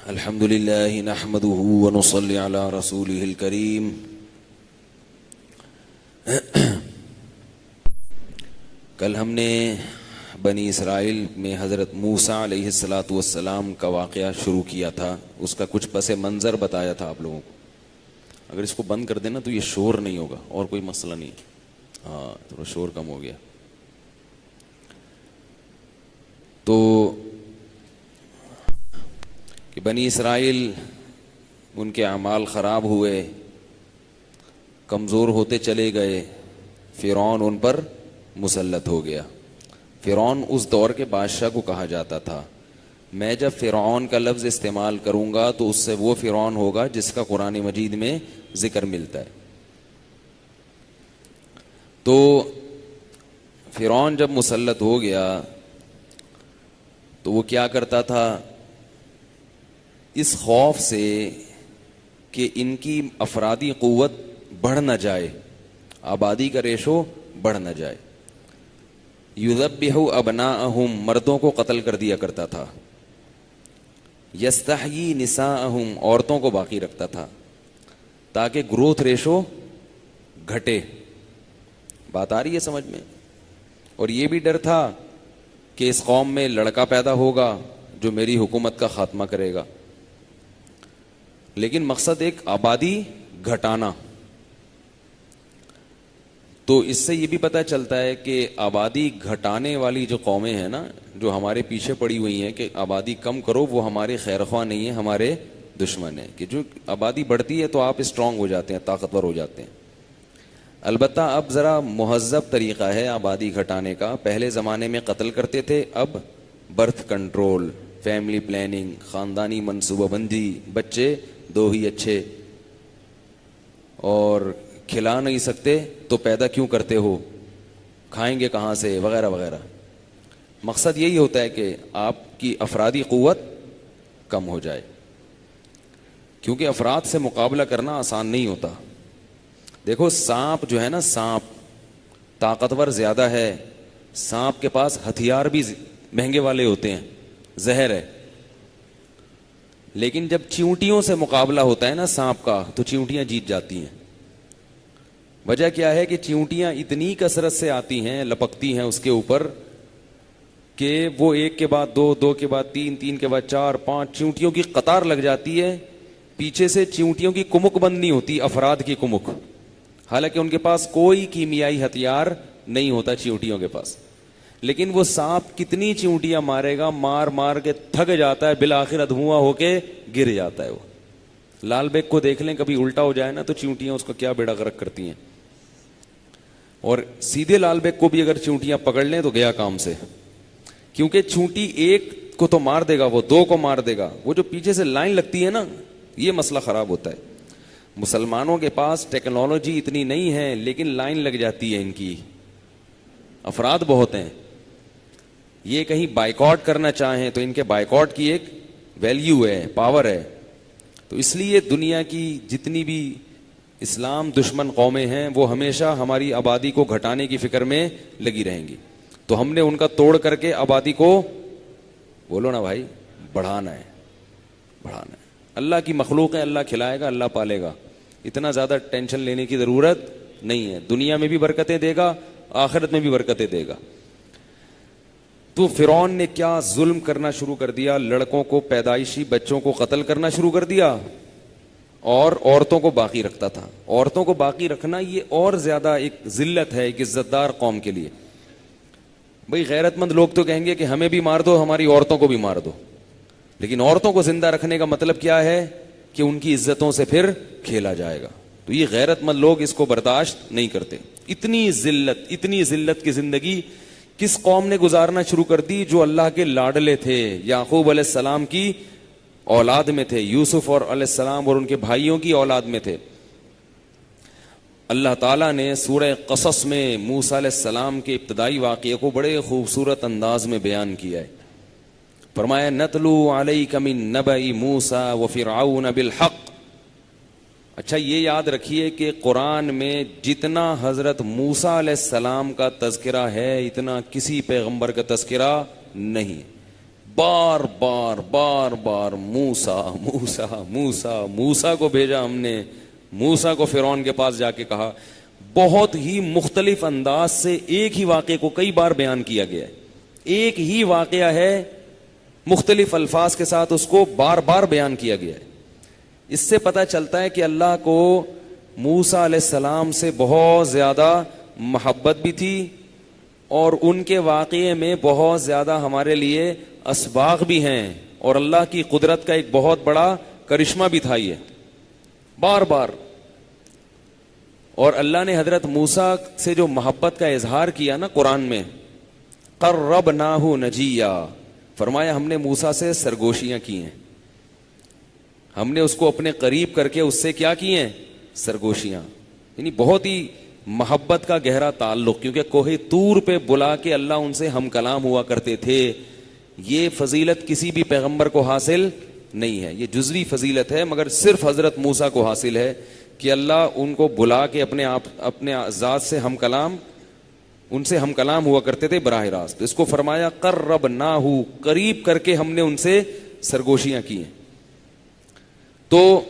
الحمد لله نحمده ونصلي على رسوله الكريم. کل ہم نے بنی اسرائیل میں حضرت موسیٰ علیہ الصلاۃ والسلام کا واقعہ شروع کیا تھا. اس کا کچھ پس منظر بتایا تھا آپ لوگوں کو. اگر اس کو بند کر دینا تو یہ شور نہیں ہوگا اور کوئی مسئلہ نہیں. ہاں تھوڑا شور کم ہو گیا. تو کہ بنی اسرائیل ان کے اعمال خراب ہوئے, کمزور ہوتے چلے گئے, فرعون ان پر مسلط ہو گیا. فرعون اس دور کے بادشاہ کو کہا جاتا تھا. میں جب فرعون کا لفظ استعمال کروں گا تو اس سے وہ فرعون ہوگا جس کا قرآن مجید میں ذکر ملتا ہے. تو فرعون جب مسلط ہو گیا تو وہ کیا کرتا تھا, اس خوف سے کہ ان کی افرادی قوت بڑھ نہ جائے, آبادی کا ریشو بڑھ نہ جائے, یذبح ابناءہم, مردوں کو قتل کر دیا کرتا تھا, یستحیی نساءہم, عورتوں کو باقی رکھتا تھا تاکہ گروتھ ریشو گھٹے. بات آ رہی ہے سمجھ میں؟ اور یہ بھی ڈر تھا کہ اس قوم میں لڑکا پیدا ہوگا جو میری حکومت کا خاتمہ کرے گا. لیکن مقصد ایک آبادی گھٹانا. تو اس سے یہ بھی پتہ چلتا ہے کہ آبادی گھٹانے والی جو قومیں ہیں نا, جو ہمارے پیچھے پڑی ہوئی ہیں کہ آبادی کم کرو, وہ ہمارے خیر خواہ نہیں ہیں, ہمارے دشمن ہیں. کہ جو آبادی بڑھتی ہے تو آپ اسٹرانگ ہو جاتے ہیں, طاقتور ہو جاتے ہیں. البتہ اب ذرا مہذب طریقہ ہے آبادی گھٹانے کا. پہلے زمانے میں قتل کرتے تھے, اب برتھ کنٹرول, فیملی پلاننگ, خاندانی منصوبہ بندی, بچے دو ہی اچھے, اور کھلا نہیں سکتے تو پیدا کیوں کرتے ہو, کھائیں گے کہاں سے, وغیرہ وغیرہ. مقصد یہی ہوتا ہے کہ آپ کی افرادی قوت کم ہو جائے, کیونکہ افراد سے مقابلہ کرنا آسان نہیں ہوتا. دیکھو سانپ جو ہے نا, سانپ طاقتور زیادہ ہے, سانپ کے پاس ہتھیار بھی مہنگے والے ہوتے ہیں, زہر ہے. لیکن جب چیونٹیوں سے مقابلہ ہوتا ہے نا سانپ کا, تو چیونٹیاں جیت جاتی ہیں. وجہ کیا ہے کہ چیونٹیاں اتنی کثرت سے آتی ہیں, لپکتی ہیں اس کے اوپر, کہ وہ ایک کے بعد دو, دو کے بعد تین, تین کے بعد چار, پانچ چیونٹیوں کی قطار لگ جاتی ہے. پیچھے سے چیونٹیوں کی کمک بند نہیں ہوتی, افراد کی کمک. حالانکہ ان کے پاس کوئی کیمیائی ہتھیار نہیں ہوتا چیونٹیوں کے پاس, لیکن وہ سانپ کتنی چیونٹیاں مارے گا, مار مار کے تھک جاتا ہے, بالآخر ادھواں ہو کے گر جاتا ہے. وہ لال بیگ کو دیکھ لیں, کبھی الٹا ہو جائے نا تو چیونٹیاں اس کو کیا بیڑا غرق کرتی ہیں. اور سیدھے لال بیگ کو بھی اگر چیونٹیاں پکڑ لیں تو گیا کام سے, کیونکہ چیونٹی ایک کو تو مار دے گا, وہ دو کو مار دے گا, وہ جو پیچھے سے لائن لگتی ہے نا, یہ مسئلہ خراب ہوتا ہے. مسلمانوں کے پاس ٹیکنالوجی اتنی نہیں ہے, لیکن لائن لگ جاتی ہے ان کی, افراد بہت ہیں. یہ کہیں بائیکاٹ کرنا چاہیں تو ان کے بائیکاٹ کی ایک ویلیو ہے, پاور ہے. تو اس لیے دنیا کی جتنی بھی اسلام دشمن قومیں ہیں وہ ہمیشہ ہماری آبادی کو گھٹانے کی فکر میں لگی رہیں گی. تو ہم نے ان کا توڑ کر کے آبادی کو, بولو نا بھائی, بڑھانا ہے, بڑھانا ہے. اللہ کی مخلوق ہے, اللہ کھلائے گا, اللہ پالے گا. اتنا زیادہ ٹینشن لینے کی ضرورت نہیں ہے. دنیا میں بھی برکتیں دے گا, آخرت میں بھی برکتیں دے گا. تو فرعون نے کیا ظلم کرنا شروع کر دیا, لڑکوں کو, پیدائشی بچوں کو قتل کرنا شروع کر دیا, اور عورتوں کو باقی رکھتا تھا. عورتوں کو باقی رکھنا یہ اور زیادہ ایک ذلت ہے ایک عزت دار قوم کے لیے. بھئی غیرت مند لوگ تو کہیں گے کہ ہمیں بھی مار دو, ہماری عورتوں کو بھی مار دو, لیکن عورتوں کو زندہ رکھنے کا مطلب کیا ہے کہ ان کی عزتوں سے پھر کھیلا جائے گا. تو یہ غیرت مند لوگ اس کو برداشت نہیں کرتے. اتنی ذلت کی زندگی کس قوم نے گزارنا شروع کر دی جو اللہ کے لاڈلے تھے, یعقوب علیہ السلام کی اولاد میں تھے, یوسف اور علیہ السلام اور ان کے بھائیوں کی اولاد میں تھے. اللہ تعالیٰ نے سورہ قصص میں موسیٰ علیہ السلام کے ابتدائی واقعے کو بڑے خوبصورت انداز میں بیان کیا ہے. فرمایا نتلو علیک من نبأ موسیٰ وفرعون بالحق. اچھا یہ یاد رکھیے کہ قرآن میں جتنا حضرت موسیٰ علیہ السلام کا تذکرہ ہے اتنا کسی پیغمبر کا تذکرہ نہیں. بار بار بار بار موسیٰ موسیٰ موسیٰ موسیٰ کو بھیجا ہم نے، موسیٰ کو فرعون کے پاس جا کے کہا. بہت ہی مختلف انداز سے ایک ہی واقعے کو کئی بار بیان کیا گیا ہے. ایک ہی واقعہ ہے، مختلف الفاظ کے ساتھ اس کو بار بار بیان کیا گیا ہے. اس سے پتہ چلتا ہے کہ اللہ کو موسیٰ علیہ السلام سے بہت زیادہ محبت بھی تھی، اور ان کے واقعے میں بہت زیادہ ہمارے لیے اسباق بھی ہیں، اور اللہ کی قدرت کا ایک بہت بڑا کرشمہ بھی تھا یہ بار بار. اور اللہ نے حضرت موسیٰ سے جو محبت کا اظہار کیا نا قرآن میں، قربناہ نجیہ، فرمایا ہم نے موسیٰ سے سرگوشیاں کی ہیں، ہم نے اس کو اپنے قریب کر کے اس سے کیا کی ہیں؟ سرگوشیاں. یعنی بہت ہی محبت کا گہرا تعلق، کیونکہ کوہ طور پہ بلا کے اللہ ان سے ہم کلام ہوا کرتے تھے. یہ فضیلت کسی بھی پیغمبر کو حاصل نہیں ہے، یہ جزوی فضیلت ہے، مگر صرف حضرت موسیٰ کو حاصل ہے کہ اللہ ان کو بلا کے اپنے ذات سے ہم کلام، ان سے ہم کلام ہوا کرتے تھے براہ راست. اس کو فرمایا قربناہ، قریب کر کے ہم نے ان سے سرگوشیاں کی ہیں. تو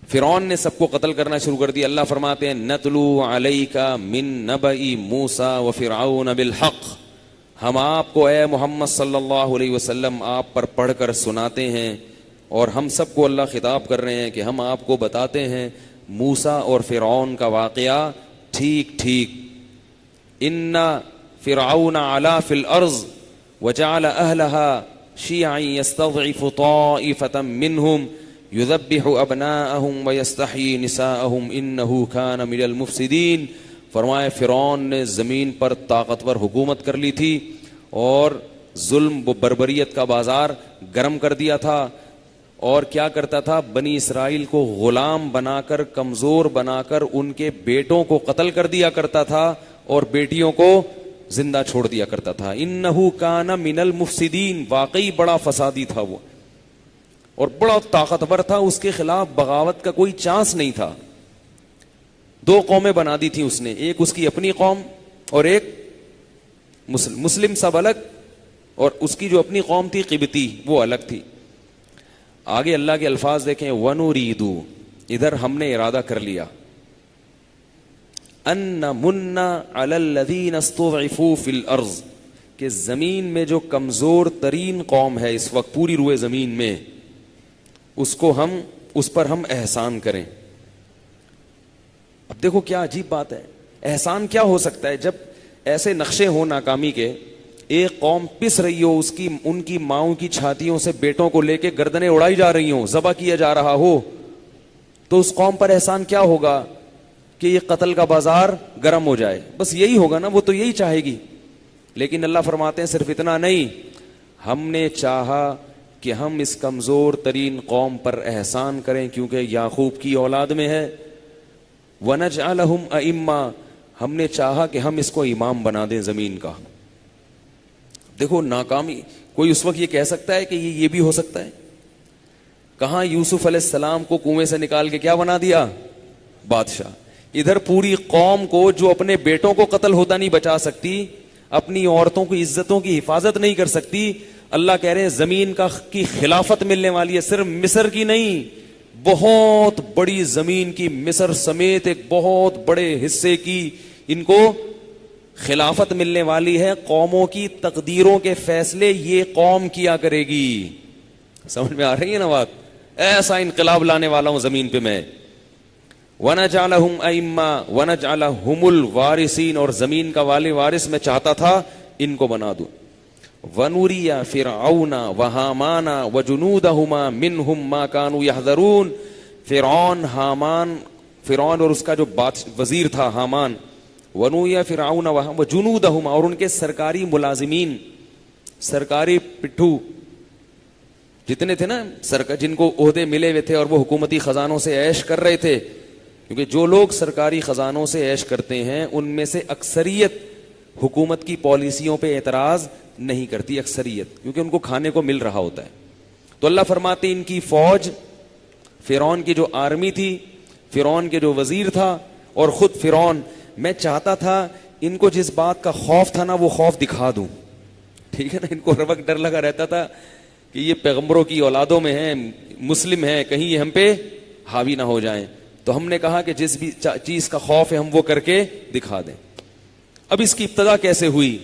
فرعون نے سب کو قتل کرنا شروع کر دیا. اللہ فرماتے ہیں نتلو علیک من نبأ موسیٰ وفرعون بالحق، ہم آپ کو اے محمد صلی اللہ علیہ وسلم آپ پر پڑھ کر سناتے ہیں، اور ہم سب کو اللہ خطاب کر رہے ہیں کہ ہم آپ کو بتاتے ہیں موسیٰ اور فرعون کا واقعہ ٹھیک ٹھیک. ان فرعون علا فی الارض وجعل اہلها شیعا یستضعف طائفة منهم یذبح ابناءهم ویستحیی نساءهم انه کان من المفسدین. فرمائے فرعون نے زمین پر طاقتور حکومت کر لی تھی، اور ظلم و بربریت کا بازار گرم کر دیا تھا، اور کیا کرتا تھا؟ بنی اسرائیل کو غلام بنا کر، کمزور بنا کر ان کے بیٹوں کو قتل کر دیا کرتا تھا، اور بیٹیوں کو زندہ چھوڑ دیا کرتا تھا. انہو کان من المفسدین، واقعی بڑا فسادی تھا وہ، اور بڑا طاقتور تھا، اس کے خلاف بغاوت کا کوئی چانس نہیں تھا. دو قومیں بنا دی تھی اس نے، ایک اس کی اپنی قوم اور ایک مسلم سب الگ، اور اس کی جو اپنی قوم تھی قبطی وہ الگ تھی. آگے اللہ کے الفاظ دیکھیں، وَنُرِيدُ، ادھر ہم نے ارادہ کر لیا، ان نمن علی الذین استضعفوا فی الارض، کہ زمین میں جو کمزور ترین قوم ہے اس وقت پوری روئے زمین میں، اس پر ہم احسان کریں. اب دیکھو کیا عجیب بات ہے، احسان کیا ہو سکتا ہے جب ایسے نقشے ہوں ناکامی کے، ایک قوم پس رہی ہو، ان کی ماؤں کی چھاتیوں سے بیٹوں کو لے کے گردنیں اڑائی جا رہی ہوں، ذبح کیا جا رہا ہو، تو اس قوم پر احسان کیا ہوگا؟ کہ یہ قتل کا بازار گرم ہو جائے، بس یہی ہوگا نا، وہ تو یہی چاہے گی. لیکن اللہ فرماتے ہیں صرف اتنا نہیں، ہم نے چاہا کہ ہم اس کمزور ترین قوم پر احسان کریں، کیونکہ یعقوب کی اولاد میں ہے. وَنَجْعَلَهُمْ أَئِمَّةً، ہم نے چاہا کہ ہم اس کو امام بنا دیں زمین کا. دیکھو ناکامی، کوئی اس وقت یہ کہہ سکتا ہے کہ یہ بھی ہو سکتا ہے؟ کہاں یوسف علیہ السلام کو کنویں سے نکال کے کیا بنا دیا؟ بادشاہ. ادھر پوری قوم کو جو اپنے بیٹوں کو قتل ہوتا نہیں بچا سکتی، اپنی عورتوں کی عزتوں کی حفاظت نہیں کر سکتی، اللہ کہہ رہے ہیں زمین کی خلافت ملنے والی ہے. صرف مصر کی نہیں، بہت بڑی زمین کی، مصر سمیت ایک بہت بڑے حصے کی ان کو خلافت ملنے والی ہے. قوموں کی تقدیروں کے فیصلے یہ قوم کیا کرے گی. سمجھ میں آ رہی ہے نا بات؟ ایسا انقلاب لانے والا ہوں زمین پہ میں. وَنَجْعَلَهُمْ أَئِمَّةً وَنَجْعَلَهُمُ الْوَارِثِينَ، اور زمین کا والی وارث میں چاہتا تھا ان کو بنا دوں. وَنُرِيَ فِرْعَوْنَ وَهَامَانَ وَجُنُودَهُمَا مِنْهُمْ مَا كَانُوا يَحْذَرُونَ. فرعون اور اس کا جو وزیر تھا حامان، وَنُرِيَ فِرْعَوْنَ وَجُنُودَهُمَا، اور ان کے سرکاری ملازمین، سرکاری پٹھو جتنے تھے نا، جن کو عہدے ملے ہوئے تھے اور وہ حکومتی خزانوں سے عیش کر رہے تھے، کیونکہ جو لوگ سرکاری خزانوں سے عیش کرتے ہیں ان میں سے اکثریت حکومت کی پالیسیوں پہ اعتراض نہیں کرتی، اکثریت، کیونکہ ان کو کھانے کو مل رہا ہوتا ہے. تو اللہ فرماتے ان کی فوج، فرعون کی جو آرمی تھی، فرعون کے جو وزیر تھا، اور خود فرعون، میں چاہتا تھا ان کو جس بات کا خوف تھا نا وہ خوف دکھا دوں. ٹھیک ہے نا, ان کو ہر وقت ڈر لگا رہتا تھا کہ یہ پیغمبروں کی اولادوں میں ہیں, مسلم ہیں, کہیں یہ ہم پہ حاوی نہ ہو جائیں. تو ہم نے کہا کہ جس بھی چیز کا خوف ہے ہم وہ کر کے دکھا دیں. اب اس کی ابتدا کیسے ہوئی؟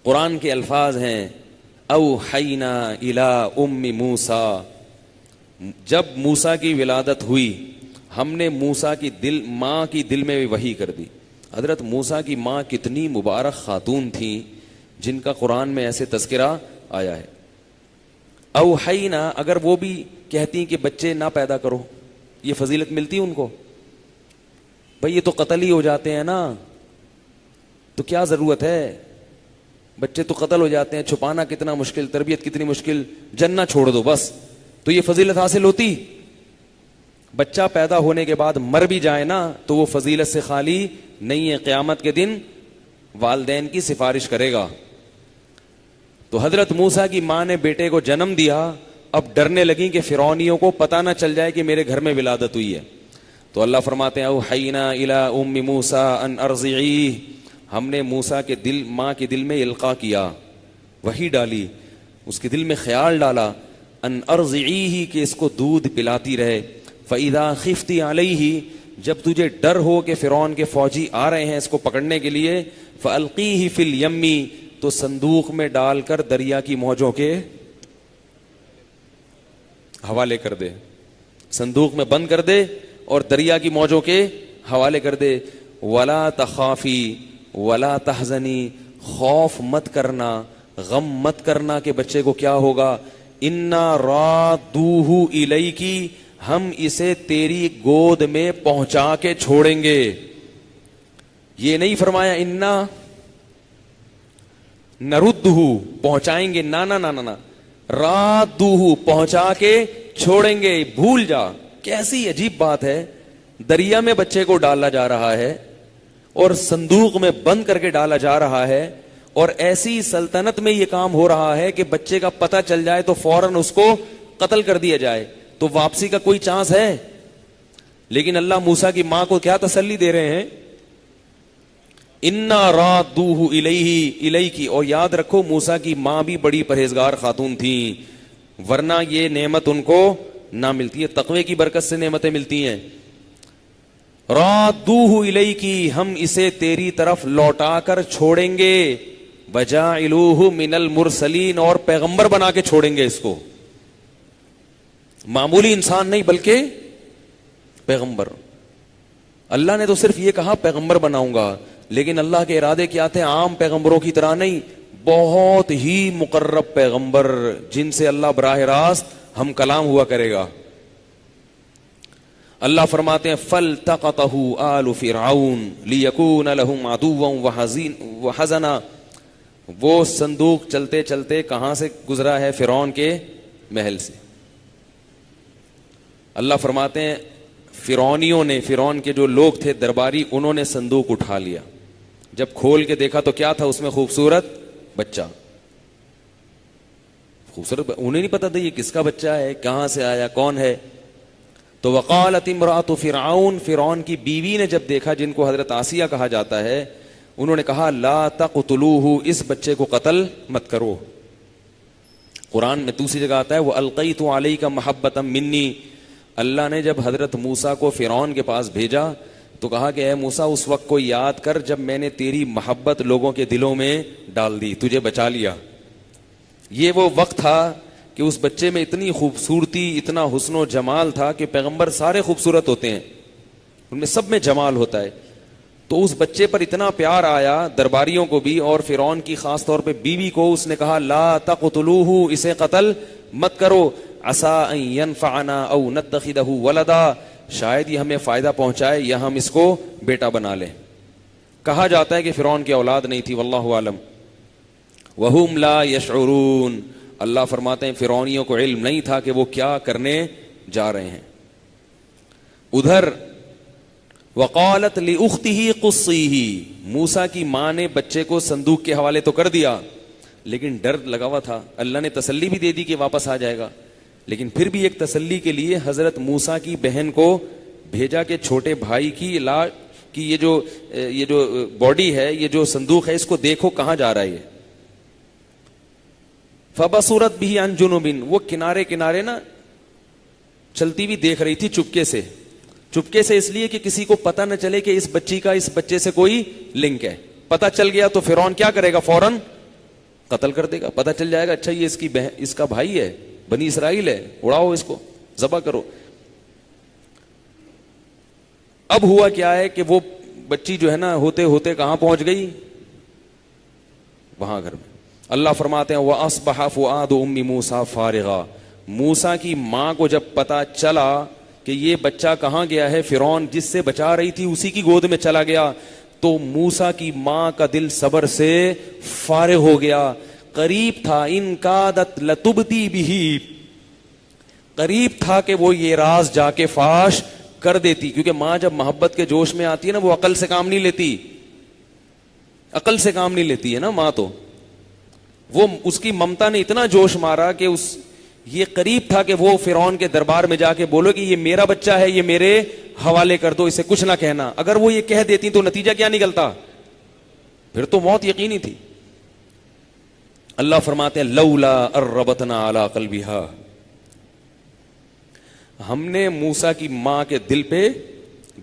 قرآن کے الفاظ ہیں اوحینا الی ام موسیٰ, جب موسیٰ کی ولادت ہوئی ہم نے موسیٰ کی ماں کی دل میں وحی کر دی. حضرت موسیٰ کی ماں کتنی مبارک خاتون تھیں جن کا قرآن میں ایسے تذکرہ آیا ہے. اوحینا, اگر وہ بھی کہتی کہ بچے نہ پیدا کرو, یہ فضیلت ملتی ان کو؟ بھئی یہ تو قتل ہی ہو جاتے ہیں نا, تو کیا ضرورت ہے؟ بچے تو قتل ہو جاتے ہیں, چھپانا کتنا مشکل, تربیت کتنی مشکل, جنہ چھوڑ دو بس, تو یہ فضیلت حاصل ہوتی؟ بچہ پیدا ہونے کے بعد مر بھی جائے نا تو وہ فضیلت سے خالی نہیں ہے, قیامت کے دن والدین کی سفارش کرے گا. تو حضرت موسیٰ کی ماں نے بیٹے کو جنم دیا, اب ڈرنے لگیں کہ فرعونیوں کو پتہ نہ چل جائے کہ میرے گھر میں ولادت ہوئی ہے. تو اللہ فرماتے ہیں اوحینا الی ام موسیٰ ان ارضعیہ, ہم نے موسیٰ کے ماں کے دل میں القاء کیا, وہی ڈالی, اس کے دل میں خیال ڈالا, ان ارضعیہ, کہ اس کو دودھ پلاتی رہے. فَإِذَا خِفْتِ عَلَيْهِ, جب تجھے ڈر ہو کہ فرعون کے فوجی آ رہے ہیں اس کو پکڑنے کے لیے, فَأَلْقِيهِ فِي الْيَمِّ, تو صندوق میں ڈال کر دریا کی موجوں کے حوالے کر دے, صندوق میں بند کر دے اور دریا کی موجوں کے حوالے کر دے. وَلَا تَخَافِي وَلَا تَحْزَنِي, خوف مت کرنا, غم مت کرنا کہ بچے کو کیا ہوگا. اِنَّا رَادُّوهُ إِلَيْكِ, ہم اسے تیری گود میں پہنچا کے چھوڑیں گے. یہ نہیں فرمایا انا نردہ, پہنچائیں گے, نا نا نا نا, رادوہ, پہنچا کے چھوڑیں گے. بھول جا, کیسی عجیب بات ہے, دریا میں بچے کو ڈالا جا رہا ہے اور صندوق میں بند کر کے ڈالا جا رہا ہے, اور ایسی سلطنت میں یہ کام ہو رہا ہے کہ بچے کا پتہ چل جائے تو فوراً اس کو قتل کر دیا جائے, تو واپسی کا کوئی چانس ہے؟ لیکن اللہ موسیٰ کی ماں کو کیا تسلی دے رہے ہیں, انا رادوہ الیک. اور یاد رکھو موسیٰ کی ماں بھی بڑی پرہیزگار خاتون تھی, ورنہ یہ نعمت ان کو نہ ملتی ہے. تقوی کی برکت سے نعمتیں ملتی ہیں. رادوہ الیک, ہم اسے تیری طرف لوٹا کر چھوڑیں گے. وجاعلوہ من المرسلین, اور پیغمبر بنا کے چھوڑیں گے اس کو, معمولی انسان نہیں بلکہ پیغمبر. اللہ نے تو صرف یہ کہا پیغمبر بناؤں گا, لیکن اللہ کے ارادے کیا تھے؟ عام پیغمبروں کی طرح نہیں, بہت ہی مقرب پیغمبر جن سے اللہ براہ راست ہم کلام ہوا کرے گا. اللہ فرماتے ہیں فَالْتَقَطَهُ آلُ فِرْعَوْنَ لِيَكُونَ لَهُمْ عَدُوًّا وَحَزَنًا, وہ صندوق چلتے چلتے کہاں سے گزرا ہے؟ فرعون کے محل سے. اللہ فرماتے ہیں فرعونیوں نے, فرعون کے جو لوگ تھے درباری, انہوں نے صندوق اٹھا لیا, جب کھول کے دیکھا تو کیا تھا اس میں؟ خوبصورت بچہ, خوبصورت. انہیں نہیں پتا تھا یہ کس کا بچہ ہے, کہاں سے آیا, کون ہے. تو وقالت امرأۃ فرعون, فرعون کی بیوی نے جب دیکھا, جن کو حضرت آسیہ کہا جاتا ہے, انہوں نے کہا لا تقتلوہ, اس بچے کو قتل مت کرو. قرآن میں دوسری جگہ آتا ہے وَأَلْقَيْتُ عَلَيْكَ مَحَبَّةً مِّنِّي, اللہ نے جب حضرت موسیٰ کو فرعون کے پاس بھیجا تو کہا کہ اے موسیٰ اس وقت کو یاد کر جب میں نے تیری محبت لوگوں کے دلوں میں ڈال دی, تجھے بچا لیا. یہ وہ وقت تھا کہ اس بچے میں اتنی خوبصورتی, اتنا حسن و جمال تھا کہ پیغمبر سارے خوبصورت ہوتے ہیں, ان میں سب میں جمال ہوتا ہے. تو اس بچے پر اتنا پیار آیا درباریوں کو بھی, اور فرعون کی خاص طور پہ بیوی کو, اس نے کہا لا تقتلوہ, اسے قتل مت کرو. عسیٰ ان ینفعنا او نتخذہ ولدا, شاید یہ ہمیں فائدہ پہنچائے یا ہم اس کو بیٹا بنا لیں. کہا جاتا ہے کہ فرعون کی اولاد نہیں تھی, واللہ عالم. وہم لا یشعرون, اللہ فرماتے ہیں فرعونیوں کو علم نہیں تھا کہ وہ کیا کرنے جا رہے ہیں. ادھر وقالت لأختہ قصیہ, موسیٰ کی ماں نے بچے کو صندوق کے حوالے تو کر دیا, لیکن ڈر لگا ہوا تھا. اللہ نے تسلی بھی دے دی کہ واپس آ جائے گا, لیکن پھر بھی ایک تسلی کے لیے حضرت موسیٰ کی بہن کو بھیجا کہ چھوٹے بھائی کی یہ جو باڈی ہے, یہ جو صندوق ہے, اس کو دیکھو کہاں جا رہا ہے. فبصرت به عن جنوب، وہ کنارے کنارے نا چلتی بھی دیکھ رہی تھی چپکے سے. چپکے سے اس لیے کہ کسی کو پتہ نہ چلے کہ اس بچی کا اس بچے سے کوئی لنک ہے. پتہ چل گیا تو فرعون کیا کرے گا؟ فوراً قتل کر دے گا. پتہ چل جائے گا اچھا یہ اس کا بھائی ہے، بنی اسرائیل ہے، اڑاؤ اس کو، ذبح کرو. اب ہوا کیا ہے کہ وہ بچی جو ہے نا ہوتے ہوتے کہاں پہنچ گئی؟ وہاں گھر میں. اللہ فرماتے ہیں وَأَصْبَحَ فُؤَادُ أُمِّ مُوسَىٰ فَارِغًا، موسیٰ کی ماں کو جب پتا چلا کہ یہ بچہ کہاں گیا ہے، فرعون جس سے بچا رہی تھی اسی کی گود میں چلا گیا، تو موسیٰ کی ماں کا دل صبر سے فارغ ہو گیا. قریب تھا ان کادت لتبدی بھی، قریب تھا کہ وہ یہ راز جا کے فاش کر دیتی. کیونکہ ماں جب محبت کے جوش میں آتی ہے نا وہ عقل سے کام نہیں لیتی، عقل سے کام نہیں لیتی ہے نا ماں. تو وہ اس کی ممتا نے اتنا جوش مارا کہ یہ قریب تھا کہ وہ فرعون کے دربار میں جا کے بولو کہ یہ میرا بچہ ہے، یہ میرے حوالے کر دو، اسے کچھ نہ کہنا. اگر وہ یہ کہہ دیتی تو نتیجہ کیا نکلتا؟ پھر تو موت یقینی تھی. اللہ فرماتے ہیں لولا اربتنا علی قلبہا، ہم نے موسیٰ کی ماں کے دل پہ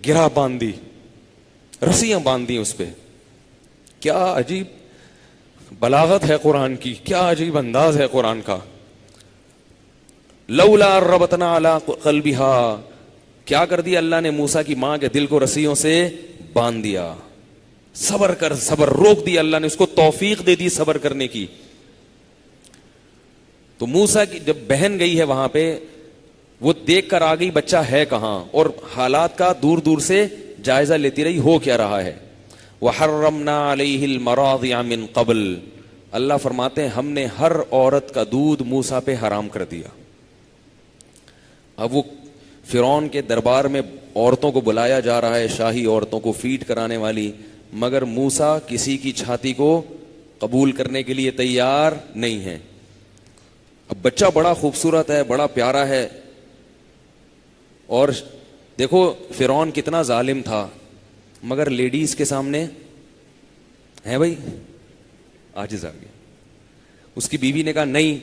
گرہ باندھ دی، رسیاں باندھ دی اس پہ. کیا عجیب بلاغت ہے قرآن کی، کیا عجیب انداز ہے قرآن کا. لولا ربطنا علی قلبہا، کیا کر دیا اللہ نے؟ موسیٰ کی ماں کے دل کو رسیوں سے باندھ دیا. صبر کر، صبر روک دیا اللہ نے، اس کو توفیق دے دی صبر کرنے کی. تو موسیٰ کی جب بہن گئی ہے وہاں پہ، وہ دیکھ کر آ گئی بچہ ہے کہاں، اور حالات کا دور دور سے جائزہ لیتی رہی ہو کیا رہا ہے. وَحَرَّمْنَا عَلَيْهِ الْمَرَاضِعَ مِنْ قَبْلِ، اللہ فرماتے ہیں ہم نے ہر عورت کا دودھ موسیٰ پہ حرام کر دیا. اب وہ فرعون کے دربار میں عورتوں کو بلایا جا رہا ہے، شاہی عورتوں کو فیڈ کرانے والی، مگر موسیٰ کسی کی چھاتی کو قبول کرنے کے لیے تیار نہیں ہے. اب بچہ بڑا خوبصورت ہے، بڑا پیارا ہے، اور دیکھو فرعون کتنا ظالم تھا، مگر لیڈیز کے سامنے ہے بھائی عاجز آ گیا. اس کی بیوی نے کہا نہیں،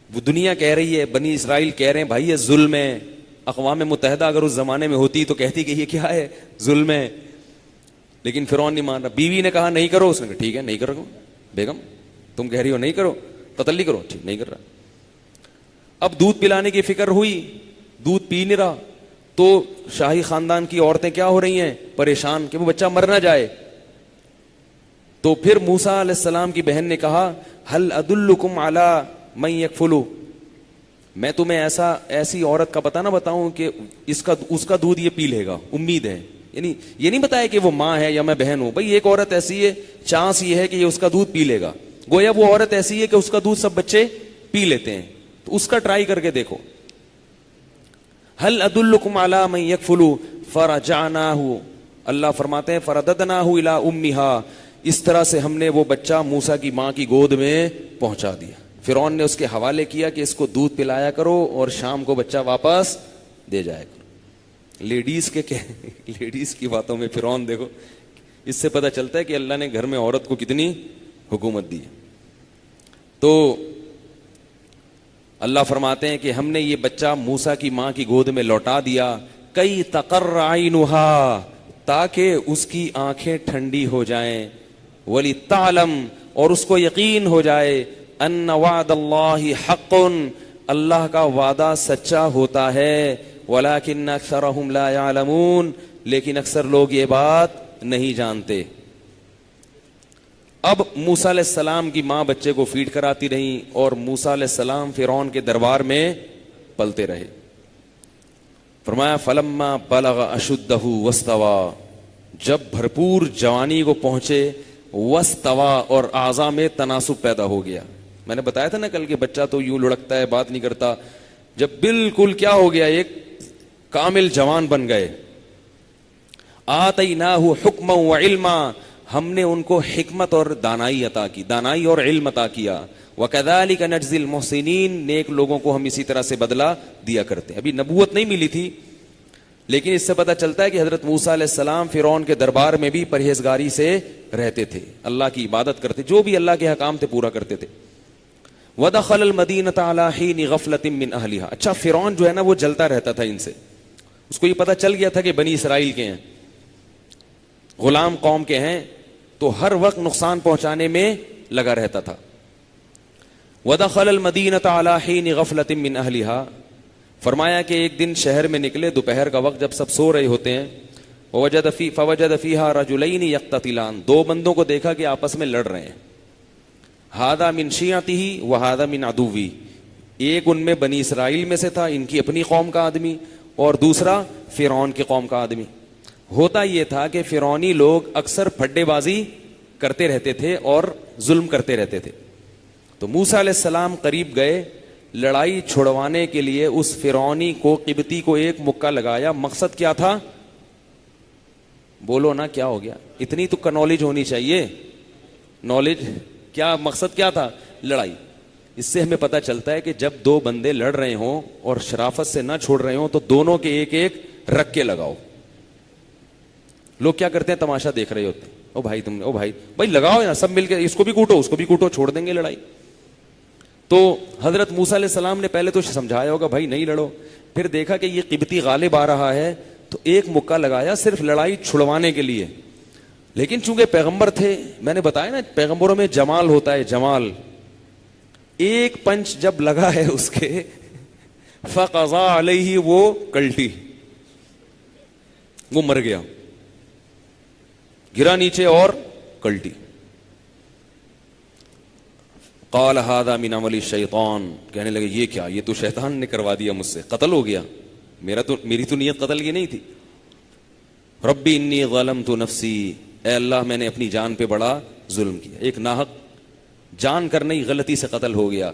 وہ دنیا کہہ رہی ہے، بنی اسرائیل کہہ رہے ہیں بھائی یہ ظلم ہے. اقوام متحدہ اگر اس زمانے میں ہوتی تو کہتی کہ یہ کیا ہے، ظلم ہے. لیکن فرعون نہیں مان رہا. بیوی نے کہا نہیں کرو، اس نے کہا ٹھیک ہے نہیں کرو، بیگم تم کہہ رہی ہو نہیں کرو، قتل نہیں کرو، ٹھیک نہیں کر رہا. اب دودھ پلانے کی فکر ہوئی، دودھ پی نہیں رہا، تو شاہی خاندان کی عورتیں کیا ہو رہی ہیں؟ پریشان کہ وہ بچہ مر نہ جائے. تو پھر موسیٰ علیہ السلام کی بہن نے کہا ہل ادلکم علی من یکفلو، میں تمہیں ایسی عورت کا پتہ نہ بتاؤں کہ اس کا دودھ یہ پی لے گا، امید ہے. یعنی یہ نہیں بتایا کہ وہ ماں ہے یا میں بہن ہوں، بھائی ایک عورت ایسی ہے، چانس یہ ہے کہ یہ اس کا دودھ پی لے گا. گویا وہ عورت ایسی ہے کہ اس کا دودھ سب بچے پی لیتے ہیں، تو اس کا ٹرائی کر کے دیکھو. ہل ادلکم علی من یکفلو فرجعناہ، اللہ فرماتے ہیں فرددناہ الی امہا، اس طرح سے ہم نے وہ بچہ موسیٰ کی ماں کی گود میں پہنچا دیا. فرعون نے اس کے حوالے کیا کہ اس کو دودھ پلایا کرو اور شام کو بچہ واپس دے جایا کرو. لیڈیز کی باتوں میں فرعون دیکھو، اس سے پتہ چلتا ہے کہ اللہ نے گھر میں عورت کو کتنی حکومت دی ہے. تو اللہ فرماتے ہیں کہ ہم نے یہ بچہ موسیٰ کی ماں کی گود میں لوٹا دیا، کئی تقر عینھا، تاکہ اس کی آنکھیں ٹھنڈی ہو جائیں، ولتعلم، اور اس کو یقین ہو جائے، ان وعد اللہ حق، اللہ کا وعدہ سچا ہوتا ہے، ولکن اکثرہم لا یعلمون، لیکن اکثر لوگ یہ بات نہیں جانتے. اب موسیٰ علیہ السلام کی ماں بچے کو فیڈ کراتی رہی، اور موسیٰ علیہ السلام فرعون کے دربار میں پلتے رہے. فرمایا فلما بلغ اشدہ واستوى، جب بھرپور جوانی کو پہنچے، واستوى، اور اعضاء میں تناسب پیدا ہو گیا. میں نے بتایا تھا نا کل کہ بچہ تو یوں لڑکتا ہے، بات نہیں کرتا، جب بالکل کیا ہو گیا، ایک کامل جوان بن گئے. آتیناہ حکما وعلما، ہم نے ان کو حکمت اور دانائی عطا کی، دانائی اور علم عطا کیا. وَكَذَلِكَ نَجْزِي الْمُحْسِنِينَ، نیک لوگوں کو ہم اسی طرح سے بدلہ دیا کرتے. ابھی نبوت نہیں ملی تھی، لیکن اس سے پتہ چلتا ہے کہ حضرت موسیٰ علیہ السلام فرعون کے دربار میں بھی پرہیزگاری سے رہتے تھے، اللہ کی عبادت کرتے، جو بھی اللہ کے حکام تھے پورا کرتے تھے. وَدَخَلَ الْمَدِينَةَ عَلَى حِينِ غَفْلَةٍ مِّنْ أَهْلِهَا. اچھا فرعون جو ہے نا وہ جلتا رہتا تھا ان سے, اس کو یہ پتا چل گیا تھا کہ بنی اسرائیل کے ہیں, غلام قوم کے ہیں, تو ہر وقت نقصان پہنچانے میں لگا رہتا تھا. وَدَخَلَ الْمَدِينَةَ عَلَى حِينِ غَفْلَةٍ مِّنْ أَهْلِهَا, فرمایا کہ ایک دن شہر میں نکلے دوپہر کا وقت جب سب سو رہے ہوتے ہیں. فَوَجَدَ فِيهَا رَجُلَيْنِ يَقْتَتِلَانِ, دو بندوں کو دیکھا کہ آپس میں لڑ رہے ہیں. هَذَا مِنْ شِيعَتِهِ وَهَذَا مِنْ عَدُوِّهِ, ایک ان میں بنی اسرائیل میں سے تھا, ان کی اپنی قوم کا آدمی, اور دوسرا فرعون کی قوم کا آدمی. ہوتا یہ تھا کہ فرعونی لوگ اکثر پھڈے بازی کرتے رہتے تھے اور ظلم کرتے رہتے تھے. تو موسیٰ علیہ السلام قریب گئے, لڑائی چھڑوانے کے لیے اس فرعونی کو, قبطی کو ایک مکہ لگایا. مقصد کیا تھا؟ بولو نا کیا ہو گیا, اتنی تو کا نالج ہونی چاہیے. نالج کیا, مقصد کیا تھا؟ لڑائی. اس سے ہمیں پتہ چلتا ہے کہ جب دو بندے لڑ رہے ہوں اور شرافت سے نہ چھوڑ رہے ہوں تو دونوں کے ایک ایک رکھ کے لگاؤ. لوگ کیا کرتے ہیں, تماشا دیکھ رہے ہوتے ہیں, او بھائی تم نے, او بھائی لگاؤ نا, سب مل کے اس کو بھی کوٹو اس کو بھی کوٹو, چھوڑ دیں گے لڑائی. تو حضرت موسیٰ علیہ السلام نے پہلے تو سمجھایا ہوگا بھائی نہیں لڑو, پھر دیکھا کہ یہ قبطی غالب آ رہا ہے تو ایک مکہ لگایا صرف لڑائی چھڑوانے کے لیے. لیکن چونکہ پیغمبر تھے, میں نے بتایا نا پیغمبروں میں جمال ہوتا ہے, جمال. ایک پنچ جب لگا ہے اس کے, فقضا علیہ, وہ کلٹی, وہ مر گیا, گرا نیچے اور کلٹی. قال هذا من عمل الشیطان, کہنے لگے یہ کیا, یہ تو شیطان نے کروا دیا مجھ سے, قتل ہو گیا. میری تو نیت قتل کی نہیں تھی. ربی انی ظلمت نفسی, اے اللہ میں نے اپنی جان پہ بڑا ظلم کیا, ایک ناحق جان کر نہیں غلطی سے قتل ہو گیا.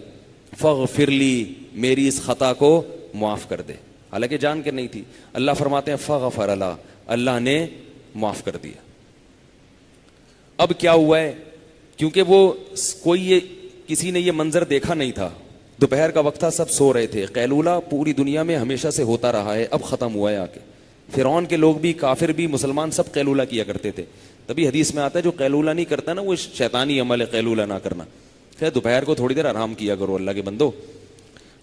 فاغفر لی, میری اس خطا کو معاف کر دے, حالانکہ جان کے نہیں تھی. اللہ فرماتے ہیں فغفر لا, اللہ نے معاف کر دیا. اب کیا ہوا ہے, کیونکہ وہ کوئی کسی نے یہ منظر دیکھا نہیں تھا, دوپہر کا وقت تھا, سب سو رہے تھے. قیلولہ پوری دنیا میں ہمیشہ سے ہوتا رہا ہے, اب ختم ہوا ہے آ کے. فرعون کے لوگ بھی, کافر بھی, مسلمان سب قیلولہ کیا کرتے تھے. تبھی حدیث میں آتا ہے جو قیلولہ نہیں کرتا نا وہ شیطانی عمل ہے, قیلولہ نہ کرنا. خیر دوپہر کو تھوڑی دیر آرام کیا کرو اللہ کے بندو.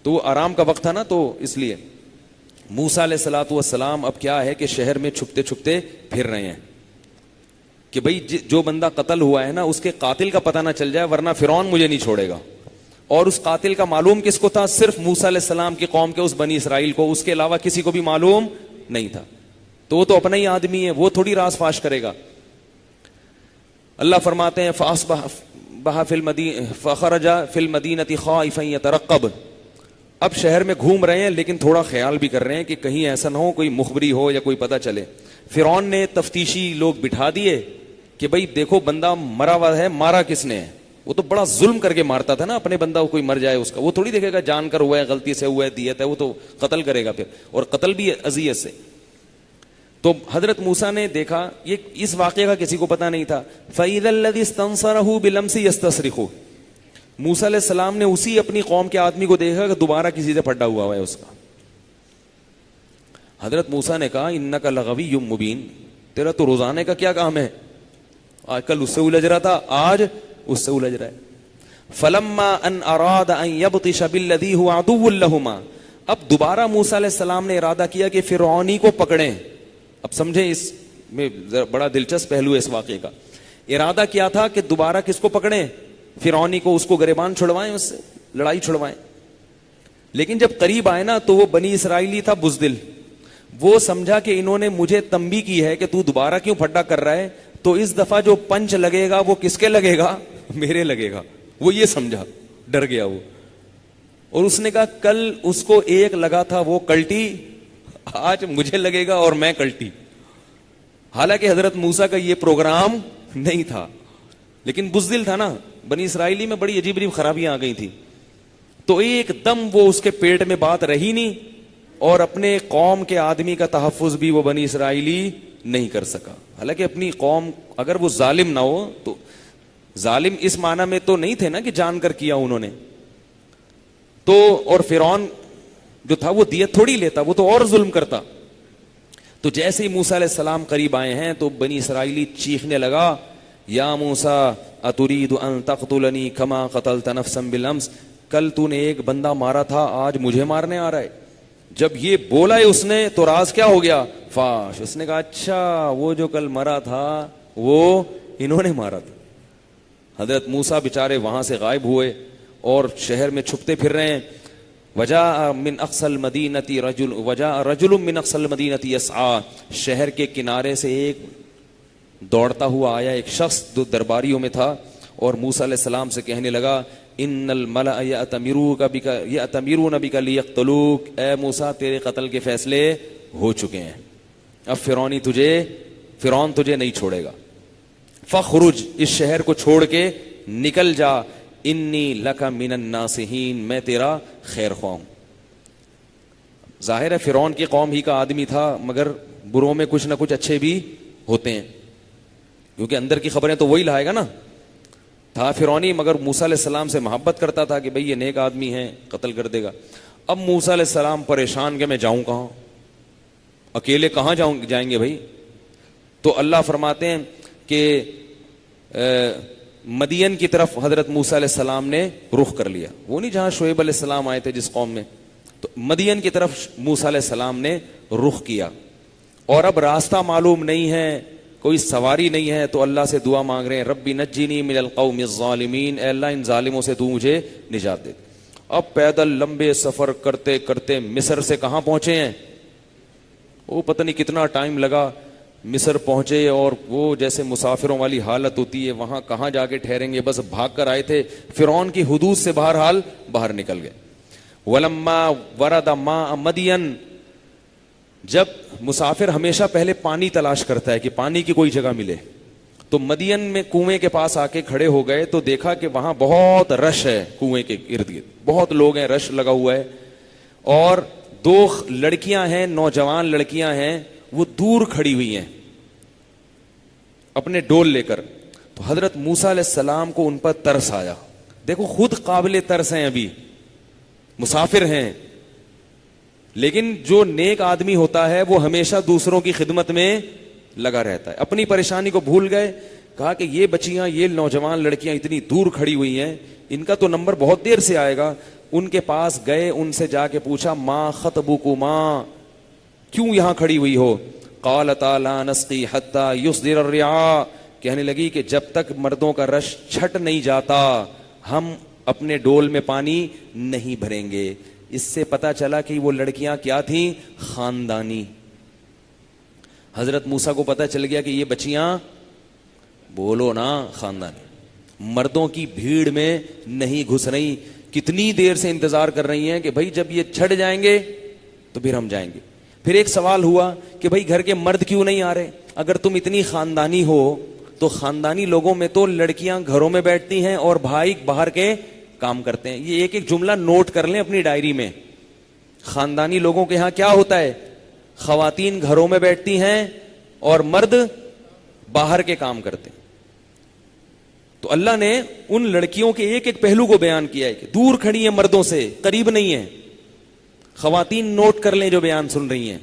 تو وہ آرام کا وقت تھا نا, تو اس لیے موسیٰ علیہ الصلوۃ والسلام اب کیا ہے کہ شہر میں چھپتے چھپتے پھر رہے ہیں کہ بھئی جو بندہ قتل ہوا ہے نا اس کے قاتل کا پتہ نہ چل جائے, ورنہ فرعون مجھے نہیں چھوڑے گا. اور اس قاتل کا معلوم کس کو تھا؟ صرف موسیٰ علیہ السلام کی قوم کے اس بنی اسرائیل کو, اس کے علاوہ کسی کو بھی معلوم نہیں تھا. تو وہ تو اپنا ہی آدمی ہے, وہ تھوڑی راز فاش کرے گا. اللہ فرماتے ہیں فخرج فی المدینۃ خائفا یترقب, اب شہر میں گھوم رہے ہیں لیکن تھوڑا خیال بھی کر رہے ہیں کہ کہیں ایسا نہ ہو کوئی مخبری ہو یا کوئی پتہ چلے. فرعون نے تفتیشی لوگ بٹھا دیے کہ بھئی دیکھو بندہ مرا ہوا ہے, مارا کس نے ہے. وہ تو بڑا ظلم کر کے مارتا تھا نا, اپنے بندہ کو کوئی مر جائے اس کا, وہ تھوڑی دیکھے گا جان کر ہوا ہے, غلطی سے ہوا ہے, دیت ہے, وہ تو قتل کرے گا پھر, اور قتل بھی اذیت سے. تو حضرت موسیٰ نے دیکھا, یہ اس واقعے کا کسی کو پتہ نہیں تھا. فَإِذَا الَّذِي اسْتَنصَرَهُ بِالْأَمْسِ يَسْتَصْرِخُ, موسیٰ علیہ السلام نے اسی اپنی قوم کے آدمی کو دیکھا کہ دوبارہ کسی سے پھڈا ہوا ہے اس کا. حضرت موسیٰ نے کہا اِنَّكَ لَغَوِيٌّ مُبِينٌ, تیرا تو روزانے کا کیا کام ہے, آج کل اس سے الجھ رہا تھا, آج اس سے الجھ رہا ہے. فَلَمَّا أَنْ أَرَادَ أَنْ يَبْطِشَ بِالَّذِي هُوَ عَدُوٌّ لَهُمَا, اب دوبارہ موسیٰ علیہ السلام نے ارادہ کیا کہ فرعونی کو پکڑیں. اب سمجھیں اس میں بڑا دلچسپ پہلو ہے اس واقعے کا. ارادہ کیا تھا کہ دوبارہ کس کو پکڑیں؟ فرعونی کو, اس کو گریبان چھڑوائیں, اس سے لڑائی چھڑوائیں. لیکن جب قریب آئے نا تو وہ بنی اسرائیلی تھا بزدل, وہ سمجھا کہ انہوں نے مجھے تنبیہ کی ہے کہ تو دوبارہ کیوں پھڈا کر رہا ہے, تو اس دفعہ جو پنچ لگے گا وہ کس کے لگے گا؟ میرے لگے گا. وہ یہ سمجھا, ڈر گیا وہ, اور اس نے کہا کل اس کو ایک لگا تھا وہ کلٹی, آج مجھے لگے گا اور میں کلٹی. حالانکہ حضرت موسیٰ کا یہ پروگرام نہیں تھا, لیکن بزدل تھا نا, بنی اسرائیلی میں بڑی عجیب عجیب خرابیاں آ گئی تھی. تو ایک دم وہ اس کے پیٹ میں بات رہی نہیں, اور اپنے قوم کے آدمی کا تحفظ بھی وہ بنی اسرائیلی نہیں کر سکا. حالانکہ اپنی قوم اگر وہ ظالم نہ ہو تو, ظالم اس معنی میں تو نہیں تھے نا کہ جان کر کیا انہوں نے, تو اور فرعون جو تھا وہ دیت تھوڑی لیتا, وہ تو اور ظلم کرتا. تو جیسے ہی موسیٰ علیہ السلام قریب آئے ہیں تو بنی اسرائیلی چیخنے لگا یا موسیٰ اتريد ان تقتلنی كما قتلت نفسا بالامس, کل تو نے ایک بندہ مارا تھا, آج مجھے مارنے آ رہا ہے. جب یہ بولا ہے اس نے تو راز کیا ہو گیا؟ فاش. اس نے کہا اچھا وہ جو کل مرا تھا وہ انہوں نے مارا تھا. حضرت موسیٰ بیچارے وہاں سے غائب ہوئے اور شہر میں چھپتے پھر رہے ہیں. وجاء من اقصى الْمَدِينَةِ رَجُلٌ من اقصى الْمَدِينَةِ يَسْعَىٰ. شہر کے کنارے سے ایک دوڑتا ہوا آیا, ایک شخص جو درباریوں میں تھا, اور موسیٰ علیہ السلام سے کہنے لگا ان الملأ یأتمرون بک لیقتلوک. اے موسیٰ تیرے قتل کے فیصلے ہو چکے ہیں, اب فرعون تجھے نہیں چھوڑے گا. فخرج, اس شہر کو چھوڑ کے نکل جا. انی لک من الناصحین, میں تیرا خیر خواہ ہوں. ظاہر ہے فرعون کی قوم ہی کا آدمی تھا, مگر بروں میں کچھ نہ کچھ اچھے بھی ہوتے ہیں, کیونکہ اندر کی خبریں تو وہی لائے گا نا. تھا فرعونی مگر موسیٰ علیہ السلام سے محبت کرتا تھا کہ بھئی یہ نیک آدمی ہے, قتل کر دے گا. اب موسیٰ علیہ السلام پریشان کہ میں جاؤں کہاں, اکیلے کہاں جائیں گے بھائی. تو اللہ فرماتے ہیں کہ مدین کی طرف حضرت موسیٰ علیہ السلام نے رخ کر لیا. وہ نہیں جہاں شعیب علیہ السلام آئے تھے جس قوم میں, تو مدین کی طرف موسیٰ علیہ السلام نے رخ کیا. اور اب راستہ معلوم نہیں ہے, کوئی سواری نہیں ہے, تو اللہ سے دعا مانگ رہے ہیں ربی نجنی من القوم الظالمین, اے اللہ ان ظالموں سے تو مجھے نجات دے. اب پیدل لمبے سفر کرتے کرتے مصر سے کہاں پہنچے ہیں, وہ پتہ نہیں کتنا ٹائم لگا. مصر پہنچے اور وہ جیسے مسافروں والی حالت ہوتی ہے, وہاں کہاں جا کے ٹھہریں گے, بس بھاگ کر آئے تھے. فرعون کی حدود سے باہر نکل گئے. ولما ورد ماء مدین, جب مسافر ہمیشہ پہلے پانی تلاش کرتا ہے کہ پانی کی کوئی جگہ ملے, تو مدین میں کنویں کے پاس آ کے کھڑے ہو گئے تو دیکھا کہ وہاں بہت رش ہے, کنویں کے ارد گرد بہت لوگ ہیں, رش لگا ہوا ہے. اور 2 لڑکیاں ہیں, نوجوان لڑکیاں ہیں, وہ دور کھڑی ہوئی ہیں اپنے ڈول لے کر. تو حضرت موسیٰ علیہ السلام کو ان پر ترس آیا. دیکھو خود قابل ترس ہیں, ابھی مسافر ہیں, لیکن جو نیک آدمی ہوتا ہے وہ ہمیشہ دوسروں کی خدمت میں لگا رہتا ہے. اپنی پریشانی کو بھول گئے, کہا کہ یہ بچیاں, یہ نوجوان لڑکیاں اتنی دور کھڑی ہوئی ہیں, ان کا تو نمبر بہت دیر سے آئے گا. ان کے پاس گئے, ان سے جا کے پوچھا ما خطبکما, کیوں یہاں کھڑی ہوئی ہو؟ قالتا لا نسقی حتی یصدر الرعاء, کہنے لگی کہ جب تک مردوں کا رش چھٹ نہیں جاتا ہم اپنے ڈول میں پانی نہیں بھریں گے. اس سے پتا چلا کہ وہ لڑکیاں کیا تھیں, خاندانی. حضرت موسیٰ کو پتا چل گیا کہ یہ بچیاں, بولو نا, خاندانی, مردوں کی بھیڑ میں نہیں گھس رہی. کتنی دیر سے انتظار کر رہی ہیں کہ بھائی جب یہ چھٹ جائیں گے تو پھر ہم جائیں گے. پھر ایک سوال ہوا کہ بھائی گھر کے مرد کیوں نہیں آ رہے؟ اگر تم اتنی خاندانی ہو تو خاندانی لوگوں میں تو لڑکیاں گھروں میں بیٹھتی ہیں اور بھائی باہر کے کام کرتے ہیں. یہ ایک جملہ نوٹ کر لیں اپنی ڈائری میں. خاندانی لوگوں کے ہاں کیا ہوتا ہے؟ خواتین گھروں میں بیٹھتی ہیں اور مرد باہر کے کام کرتے ہیں. تو اللہ نے ان لڑکیوں کے ایک پہلو کو بیان کیا ہے کہ دور کھڑی ہیں مردوں سے, قریب نہیں ہیں. خواتین نوٹ کر لیں جو بیان سن رہی ہیں,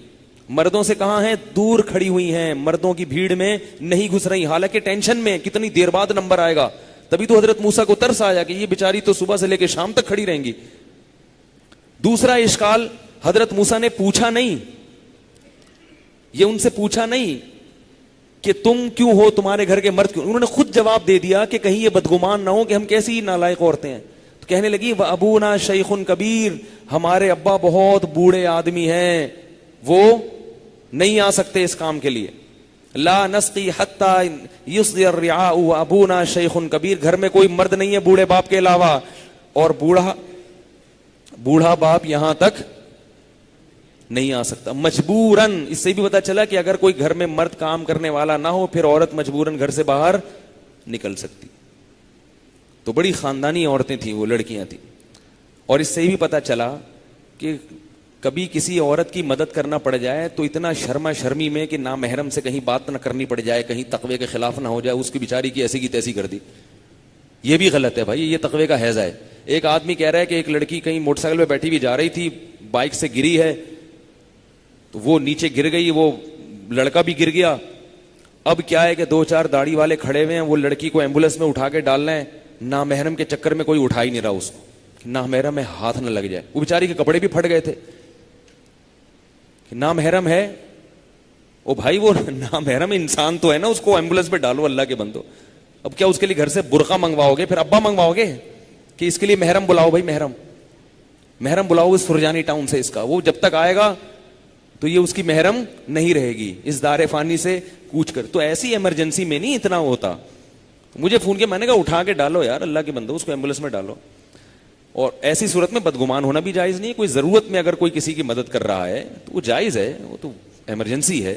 مردوں سے کہاں ہیں؟ دور کھڑی ہوئی ہیں, مردوں کی بھیڑ میں نہیں گھس رہی. حالانکہ ٹینشن میں کتنی دیر بعد نمبر آئے گا. تبھی تو حضرت موسیٰ کو ترس آیا کہ یہ بیچاری تو صبح سے لے کے شام تک کھڑی رہیں گی. دوسرا اشکال, حضرت موسیٰ نے پوچھا نہیں, یہ ان سے پوچھا نہیں کہ تم کیوں ہو, تمہارے گھر کے مرد کیوں. انہوں نے خود جواب دے دیا کہ کہیں یہ بدگمان نہ ہو کہ ہم کیسی نالائق عورتیں ہیں. تو کہنے لگی وَأَبُونَا شَيْخٌ کبیر, ہمارے ابا بہت بوڑھے آدمی ہیں, وہ نہیں آ سکتے اس کام کے لیے. لا نسقی حتی یصدر الرعاء وابونا شیخ کبیر, گھر میں کوئی مرد نہیں ہے بوڑھے باپ کے علاوہ, اور بوڑھا باپ یہاں تک نہیں آ سکتا. مجبوراً, اس سے بھی پتا چلا کہ اگر کوئی گھر میں مرد کام کرنے والا نہ ہو پھر عورت مجبوراً گھر سے باہر نکل سکتی. تو بڑی خاندانی عورتیں تھیں, وہ لڑکیاں تھیں. اور اس سے بھی پتا چلا کہ کبھی کسی عورت کی مدد کرنا پڑ جائے تو اتنا شرما شرمی میں کہ نامحرم سے کہیں بات نہ کرنی پڑ جائے, کہیں تقوی کے خلاف نہ ہو جائے, اس کی بیچاری کی ایسی کی تیسی کر دی. یہ بھی غلط ہے بھائی, یہ تقوی کا حیض ہے. ایک آدمی کہہ رہا ہے کہ ایک لڑکی کہیں موٹر سائیکل پہ بیٹھی ہوئی جا رہی تھی, بائک سے گری ہے, تو وہ نیچے گر گئی, وہ لڑکا بھی گر گیا. اب کیا ہے کہ 2-4 داڑھی والے کھڑے ہوئے ہیں, وہ لڑکی کو ایمبولینس میں اٹھا کے ڈالنا ہے, نامحرم کے چکر میں کوئی اٹھا ہی نہیں رہا اس کو. نامحرم ہے ہاتھ نہ لگ جائے. وہ بیچاری کے کپڑے بھی پھٹ گئے تھے کہ نامحرم ہے. او بھائی وہ نامحرم انسان تو ہے نا, اس کو ایمبولینس پہ ڈالو اللہ کے بندو. اب کیا اس کے لیے گھر سے برقع منگواؤ گے, پھر ابا منگواؤ گے کہ اس کے لیے محرم بلاؤ, بھائی محرم بلاؤ اس سرجانی ٹاؤن سے اس کا, وہ جب تک آئے گا تو یہ اس کی محرم نہیں رہے گی, اس دار فانی سے کوچ کر. تو ایسی ایمرجنسی میں نہیں اتنا ہوتا. مجھے فون کیا, میں نے کہا اٹھا کے ڈالو یار اللہ کے بندو, اس کو ایمبولینس میں ڈالو. اور ایسی صورت میں بدگمان ہونا بھی جائز نہیں. کوئی ضرورت میں اگر کوئی کسی کی مدد کر رہا ہے تو وہ جائز ہے, وہ تو ایمرجنسی ہے.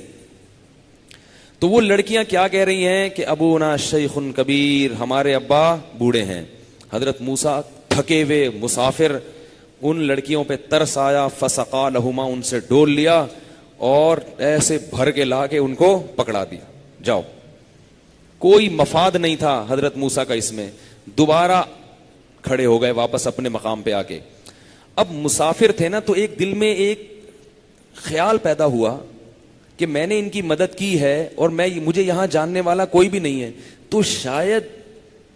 تو وہ لڑکیاں کیا کہہ رہی ہیں کہ ابونا شیخ کبیر, ہمارے ابا بوڑھے ہیں. حضرت موسیٰ تھکے ہوئے مسافر, ان لڑکیوں پہ ترس آیا, فسقا لہما, ان سے ڈول لیا اور ایسے بھر کے لا کے ان کو پکڑا دیا, جاؤ. کوئی مفاد نہیں تھا حضرت موسیٰ کا اس میں. دوبارہ کھڑے ہو گئے واپس اپنے مقام پہ آ کے. اب مسافر تھے نا, تو ایک دل میں ایک خیال پیدا ہوا کہ میں نے ان کی مدد کی ہے اور مجھے یہاں جاننے والا کوئی بھی نہیں ہے, تو شاید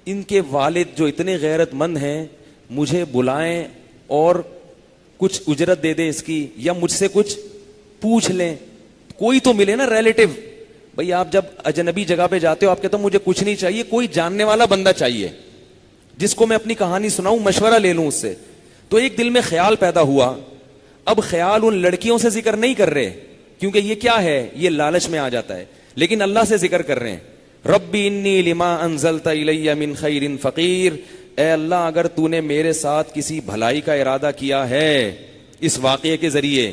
ان کے والد جو اتنے غیرت مند ہیں مجھے بلائیں اور کچھ اجرت دے دے اس کی, یا مجھ سے کچھ پوچھ لیں, کوئی تو ملے نا ریلیٹو. بھئی آپ جب اجنبی جگہ پہ جاتے ہو آپ کہتے ہو مجھے کچھ نہیں چاہیے, کوئی جاننے والا بندہ چاہیے جس کو میں اپنی کہانی سناؤں, مشورہ لے لوں اس سے. تو ایک دل میں خیال پیدا ہوا. اب خیال ان لڑکیوں سے ذکر نہیں کر رہے کیونکہ یہ کیا ہے, یہ لالچ میں آ جاتا ہے, لیکن اللہ سے ذکر کر رہے ہیں. ربی انی لما انزلت الی من خیر فقیر, اے اللہ اگر تو نے میرے ساتھ کسی بھلائی کا ارادہ کیا ہے اس واقعے کے ذریعے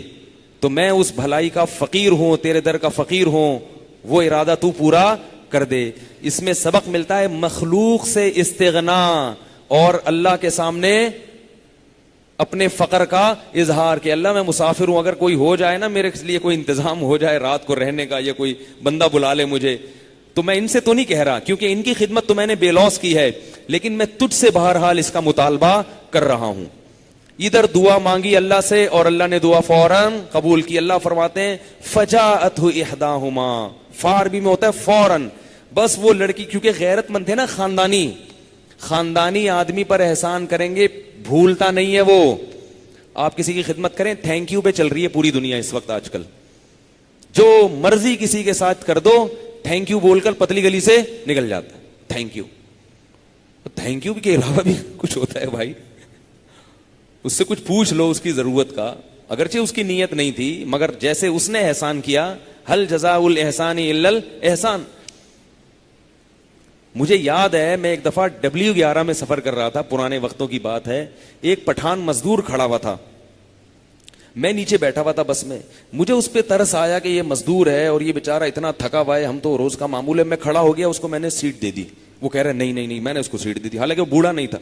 تو میں اس بھلائی کا فقیر ہوں, تیرے در کا فقیر ہوں, وہ ارادہ تو پورا کر دے. اس میں سبق ملتا ہے مخلوق سے استغنا اور اللہ کے سامنے اپنے فقر کا اظہار کہ اللہ میں مسافر ہوں, اگر کوئی ہو جائے نا میرے لیے کوئی انتظام ہو جائے رات کو رہنے کا, یا کوئی بندہ بلا لے مجھے, تو میں ان سے تو نہیں کہہ رہا کیونکہ ان کی خدمت تو میں نے بے لوث کی ہے, لیکن میں تجھ سے بہرحال اس کا مطالبہ کر رہا ہوں. ادھر دعا مانگی اللہ سے اور اللہ نے دعا فوراً قبول کی. اللہ فرماتے ہیں فجاءتہ احداہما, فاربی میں ہوتا ہے فوراً. بس وہ لڑکی کیونکہ غیرت مند ہے نا, خاندانی آدمی پر احسان کریں گے بھولتا نہیں ہے وہ. آپ کسی کی خدمت کریں, تھینک یو پہ چل رہی ہے پوری دنیا اس وقت آج کل. جو مرضی کسی کے ساتھ کر دو, تھینک یو بول کر پتلی گلی سے نکل جاتا ہے. تھینک یو, تھینک یو کے علاوہ بھی کچھ ہوتا ہے بھائی, اس سے کچھ پوچھ لو اس کی ضرورت کا, اگرچہ اس کی نیت نہیں تھی مگر جیسے اس نے احسان کیا, ہل جزاء الاحسان الا الاحسان. مجھے یاد ہے میں ایک دفعہ W11 میں سفر کر رہا تھا, پرانے وقتوں کی بات ہے. ایک پٹھان مزدور کھڑا ہوا تھا, میں نیچے بیٹھا ہوا تھا بس میں. مجھے اس پہ ترس آیا کہ یہ مزدور ہے اور یہ بیچارہ اتنا تھکا ہوا ہے, ہم تو روز کا معمول ہے. میں کھڑا ہو گیا, اس کو میں نے سیٹ دے دی. وہ کہہ رہا ہے نہیں, میں نے اس کو سیٹ دے دی, حالانکہ وہ بوڑھا نہیں تھا.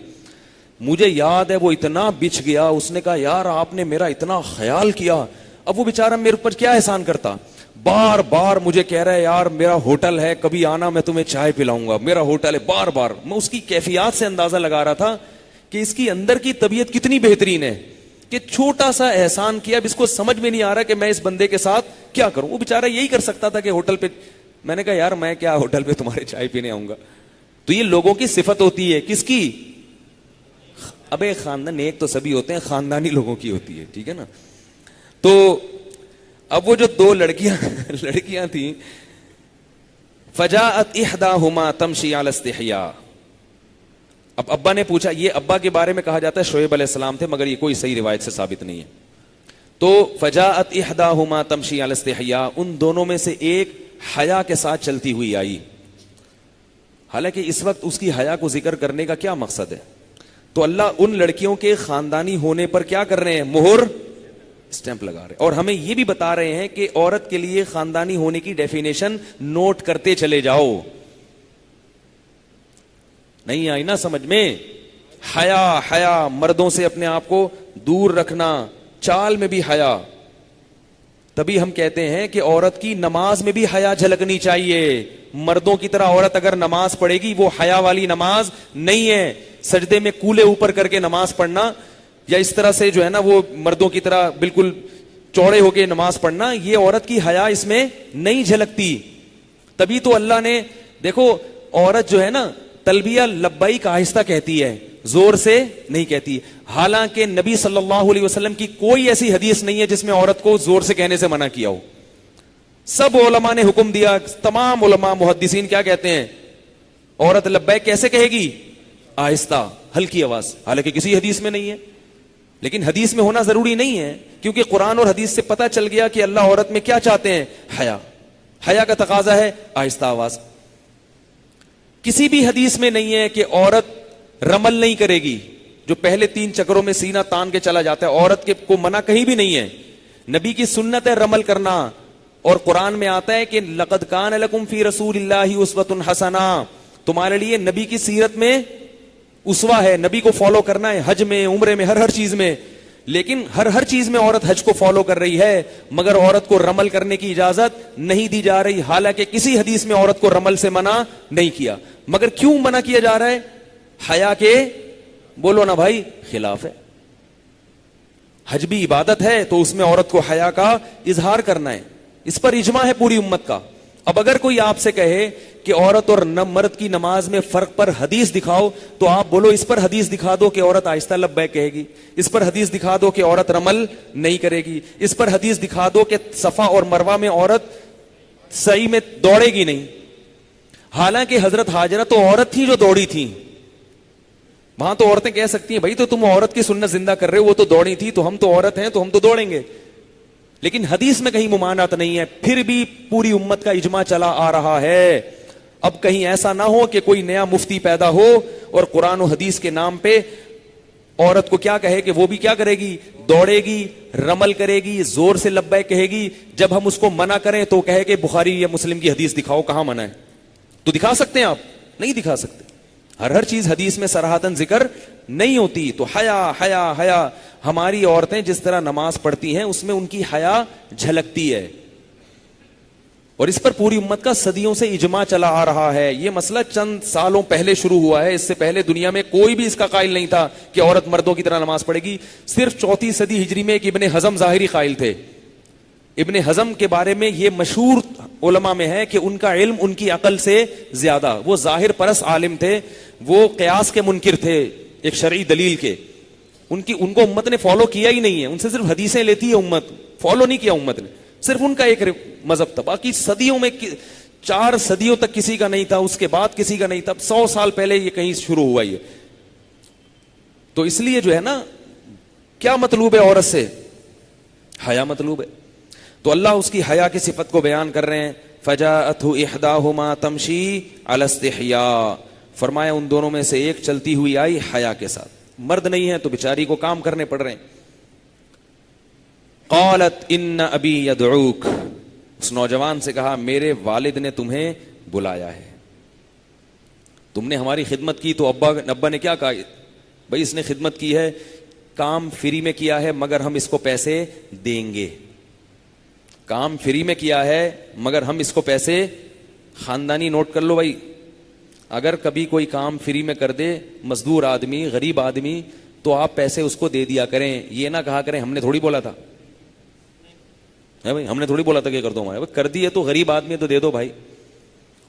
مجھے یاد ہے وہ اتنا بچ گیا, اس نے کہا یار آپ نے میرا اتنا خیال کیا. اب وہ بیچارہ میرے اوپر کیا احسان کرتا, بار بار مجھے کہہ رہا ہے یار میرا ہوٹل ہے, کبھی آنا میں تمہیں چائے پلاؤں گا, میرا ہوٹل ہے. بار بار میں اس کی کیفیات سے اندازہ لگا رہا تھا کہ اس کی اندر کی طبیعت کتنی بہترین ہے کہ چھوٹا سا احسان کیا. اب اس کو سمجھ میں نہیں آ رہا کہ میں اس بندے کے ساتھ کیا کروں. وہ بیچارہ یہی کر سکتا تھا کہ ہوٹل پہ, میں نے کہا یار میں کیا ہوٹل پہ تمہارے چائے پینے آؤں گا. تو یہ لوگوں کی صفت ہوتی ہے, کس کی, ابے خاندان ایک تو سبھی ہوتے ہیں, خاندانی لوگوں کی ہوتی ہے, ٹھیک ہے نا. تو اب وہ جو دو لڑکیاں تھیں, فجاءت احداہما تمشی علی استحیاء. اب ابا نے پوچھا, یہ ابا کے بارے میں کہا جاتا ہے شعیب علیہ السلام تھے, مگر یہ کوئی صحیح روایت سے ثابت نہیں ہے. تو فجاءت احداہما تمشی علی استحیاء, ان دونوں میں سے ایک حیا کے ساتھ چلتی ہوئی آئی. حالانکہ اس وقت اس کی حیا کو ذکر کرنے کا کیا مقصد ہے, تو اللہ ان لڑکیوں کے خاندانی ہونے پر کیا کر رہے ہیں, مہر اسٹیمپ لگا رہے ہیں. اور ہمیں یہ بھی بتا رہے ہیں کہ عورت کے لیے خاندانی ہونے کی ڈیفینیشن نوٹ کرتے چلے جاؤ. نہیں آئی نا سمجھ میں, حیا, مردوں سے اپنے آپ کو دور رکھنا, چال میں بھی حیا. تبھی ہم کہتے ہیں کہ عورت کی نماز میں بھی حیا جھلکنی چاہیے. مردوں کی طرح عورت اگر نماز پڑھے گی وہ حیا والی نماز نہیں ہے. سجدے میں کولے اوپر کر کے نماز پڑھنا, یا اس طرح سے جو ہے نا وہ مردوں کی طرح بالکل چوڑے ہو کے نماز پڑھنا, یہ عورت کی حیا اس میں نہیں جھلکتی. تبھی تو اللہ نے دیکھو, عورت جو ہے نا تلبیہ لبیک آہستہ کہتی ہے, زور سے نہیں کہتی. حالانکہ نبی صلی اللہ علیہ وسلم کی کوئی ایسی حدیث نہیں ہے جس میں عورت کو زور سے کہنے سے منع کیا ہو. سب علماء نے حکم دیا, تمام علماء محدثین کیا کہتے ہیں, عورت لبیک کیسے کہے گی؟ آہستہ, ہلکی آواز. حالانکہ کسی حدیث میں نہیں ہے, لیکن حدیث میں ہونا ضروری نہیں ہے, کیونکہ قرآن اور حدیث سے پتہ چل گیا کہ اللہ عورت میں کیا چاہتے ہیں, حیا. حیا کا تقاضا ہے آہستہ آواز. کسی بھی حدیث میں نہیں ہے کہ عورت رمل نہیں کرے گی, جو پہلے 3 چکروں میں سینہ تان کے چلا جاتا ہے, عورت کے کو منع کہیں بھی نہیں ہے. نبی کی سنت ہے رمل کرنا, اور قرآن میں آتا ہے کہ لقد کان لکم فی رسول اللہ اسوۃ حسنہ, تمہارے لیے نبی کی سیرت میں اسوا ہے, نبی کو فالو کرنا ہے, حج میں, عمرے میں, ہر چیز میں. لیکن ہر چیز میں عورت حج کو فالو کر رہی ہے, مگر عورت کو رمل کرنے کی اجازت نہیں دی جا رہی. حالانکہ کسی حدیث میں عورت کو رمل سے منع نہیں کیا, مگر کیوں منع کیا جا رہا ہے؟ حیا کے, بولو نا بھائی, خلاف ہے. حج بھی عبادت ہے تو اس میں عورت کو حیا کا اظہار کرنا ہے, اس پر اجماع ہے پوری امت کا. اب اگر کوئی آپ سے کہے کہ عورت اور مرد کی نماز میں فرق پر حدیث دکھاؤ, تو آپ بولو اس پر حدیث دکھا دو کہ عورت آہستہ لبیک کہے گی, اس پر حدیث دکھا دو کہ عورت رمل نہیں کرے گی, اس پر حدیث دکھا دو کہ صفا اور مروہ میں عورت سعی میں دوڑے گی نہیں. حالانکہ حضرت ہاجرہ تو عورت تھی جو دوڑی تھی, وہاں تو عورتیں کہہ سکتی ہیں بھائی تو تم عورت کی سنت زندہ کر رہے ہو, وہ تو دوڑی تھی, تو ہم تو عورت ہیں تو ہم تو دوڑیں گے. لیکن حدیث میں کہیں ممانعت نہیں ہے, پھر بھی پوری امت کا اجماع چلا آ رہا ہے. اب کہیں ایسا نہ ہو کہ کوئی نیا مفتی پیدا ہو اور قرآن و حدیث کے نام پہ عورت کو کیا کہے کہ وہ بھی کیا کرے گی, دوڑے گی, رمل کرے گی, زور سے لبیک کہے گی. جب ہم اس کو منع کریں تو کہے کہ بخاری یا مسلم کی حدیث دکھاؤ, کہاں منع ہے؟ تو دکھا سکتے ہیں آپ؟ نہیں دکھا سکتے. ہر چیز حدیث میں صراحتاً ذکر نہیں ہوتی. تو حیا حیا حیا, ہماری عورتیں جس طرح نماز پڑھتی ہیں اس میں ان کی حیا جھلکتی ہے, اور اس پر پوری امت کا صدیوں سے اجماع چلا آ رہا ہے. یہ مسئلہ چند سالوں پہلے شروع ہوا ہے, اس سے پہلے دنیا میں کوئی بھی اس کا قائل نہیں تھا کہ عورت مردوں کی طرح نماز پڑھے گی. صرف 4 صدی ہجری میں ایک ابن حزم ظاہری قائل تھے. ابن حزم کے بارے میں یہ مشہور علماء میں ہے کہ ان کا علم ان کی عقل سے زیادہ, وہ ظاہر پرس عالم تھے, وہ قیاس کے منکر تھے ایک شرعی دلیل کے. ان کو امت نے فالو کیا ہی نہیں ہے, ان سے صرف حدیثیں لیتی ہے امت, فالو نہیں کیا امت نے, صرف ان کا ایک مذہب تھا. باقی صدیوں میں 4 صدیوں تک کسی کا نہیں تھا, اس کے بعد کسی کا نہیں تھا, 100 سال پہلے یہ کہیں شروع ہوا یہ. تو اس لیے جو ہے نا, کیا مطلوب ہے عورت سے؟ حیا مطلوب ہے. تو اللہ اس کی حیا کی صفت کو بیان کر رہے ہیں. فجاءته احداهما تمشي على استحياء, فرمایا ان دونوں میں سے ایک چلتی ہوئی آئی حیا کے ساتھ. مرد نہیں ہے تو بیچاری کو کام کرنے پڑ رہے ہیں. قالت ان ابی یدعوک, اس نوجوان سے کہا میرے والد نے تمہیں بلایا ہے, تم نے ہماری خدمت کی. تو ابا نے کیا کہا, بھائی اس نے خدمت کی ہے, کام فری میں کیا ہے مگر ہم اس کو پیسے دیں گے. کام فری میں کیا ہے مگر ہم اس کو پیسے, خاندانی نوٹ کر لو بھائی, اگر کبھی کوئی کام فری میں کر دے مزدور آدمی, غریب آدمی, تو آپ پیسے اس کو دے دیا کریں. یہ نہ کہا کریں ہم نے تھوڑی بولا تھا, بھائی ہم نے تھوڑی بولا تھا کہ کر دو ہمارے, کر دی ہے تو غریب آدمی ہے تو دے دو بھائی.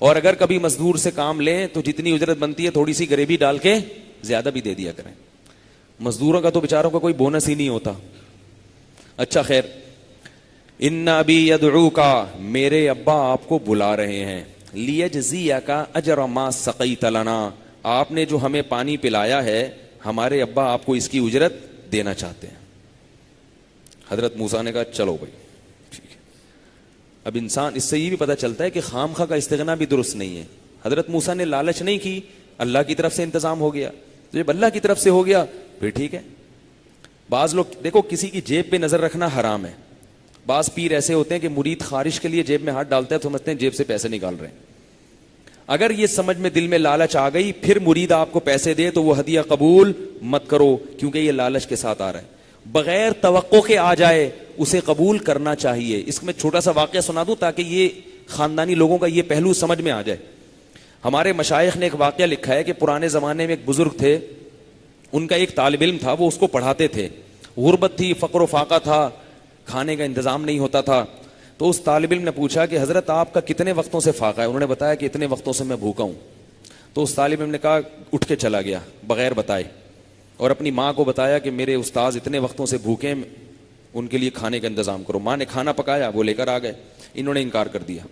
اور اگر کبھی مزدور سے کام لیں تو جتنی اجرت بنتی ہے تھوڑی سی غریبی ڈال کے زیادہ بھی دے دیا کریں. مزدوروں کا تو بیچاروں کا کوئی بونس ہی نہیں ہوتا. اچھا خیر, ان ابی یدعوکا, میرے ابا آپ کو بلا رہے ہیں, لیجزیک اجر ما سقیت لنا, آپ نے جو ہمیں پانی پلایا ہے ہمارے ابا آپ کو اس کی اجرت دینا چاہتے ہیں. حضرت موسیٰ نے کہا چلو بھائی ٹھیک ہے. اب انسان اس سے یہ بھی پتہ چلتا ہے کہ خام خواہ کا استغنا بھی درست نہیں ہے. حضرت موسیٰ نے لالچ نہیں کی, اللہ کی طرف سے انتظام ہو گیا. تو جب اللہ کی طرف سے ہو گیا پھر ٹھیک ہے. بعض لوگ دیکھو کسی کی جیب پہ نظر رکھنا حرام ہے. بعض پیر ایسے ہوتے ہیں کہ مرید خارش کے لیے جیب میں ہاتھ ڈالتا ہے تو سمجھتے ہیں جیب سے پیسے نکال رہے ہیں. اگر یہ سمجھ میں دل میں لالچ آ گئی پھر مرید آپ کو پیسے دے تو وہ ہدیہ قبول مت کرو, کیونکہ یہ لالچ کے ساتھ آ رہا ہے. بغیر توقع کے آ جائے اسے قبول کرنا چاہیے. اس میں چھوٹا سا واقعہ سنا دوں تاکہ یہ خاندانی لوگوں کا یہ پہلو سمجھ میں آ جائے. ہمارے مشائخ نے ایک واقعہ لکھا ہے کہ پرانے زمانے میں ایک بزرگ تھے, ان کا ایک طالب علم تھا, وہ اس کو پڑھاتے تھے. غربت تھی, فقر و فاقہ تھا, کھانے کا انتظام نہیں ہوتا تھا. تو اس طالب علم نے پوچھا کہ حضرت آپ کا کتنے وقتوں سے فاقہ ہے؟ انہوں نے بتایا کہ اتنے وقتوں سے میں بھوکا ہوں. تو اس طالب علم نے کہا, اٹھ کے چلا گیا بغیر بتائے, اور اپنی ماں کو بتایا کہ میرے استاذ اتنے وقتوں سے بھوکے ہیں, ان کے لیے کھانے کا انتظام کرو. ماں نے کھانا پکایا, وہ لے کر آ گئے. انہوں نے انکار کر دیا.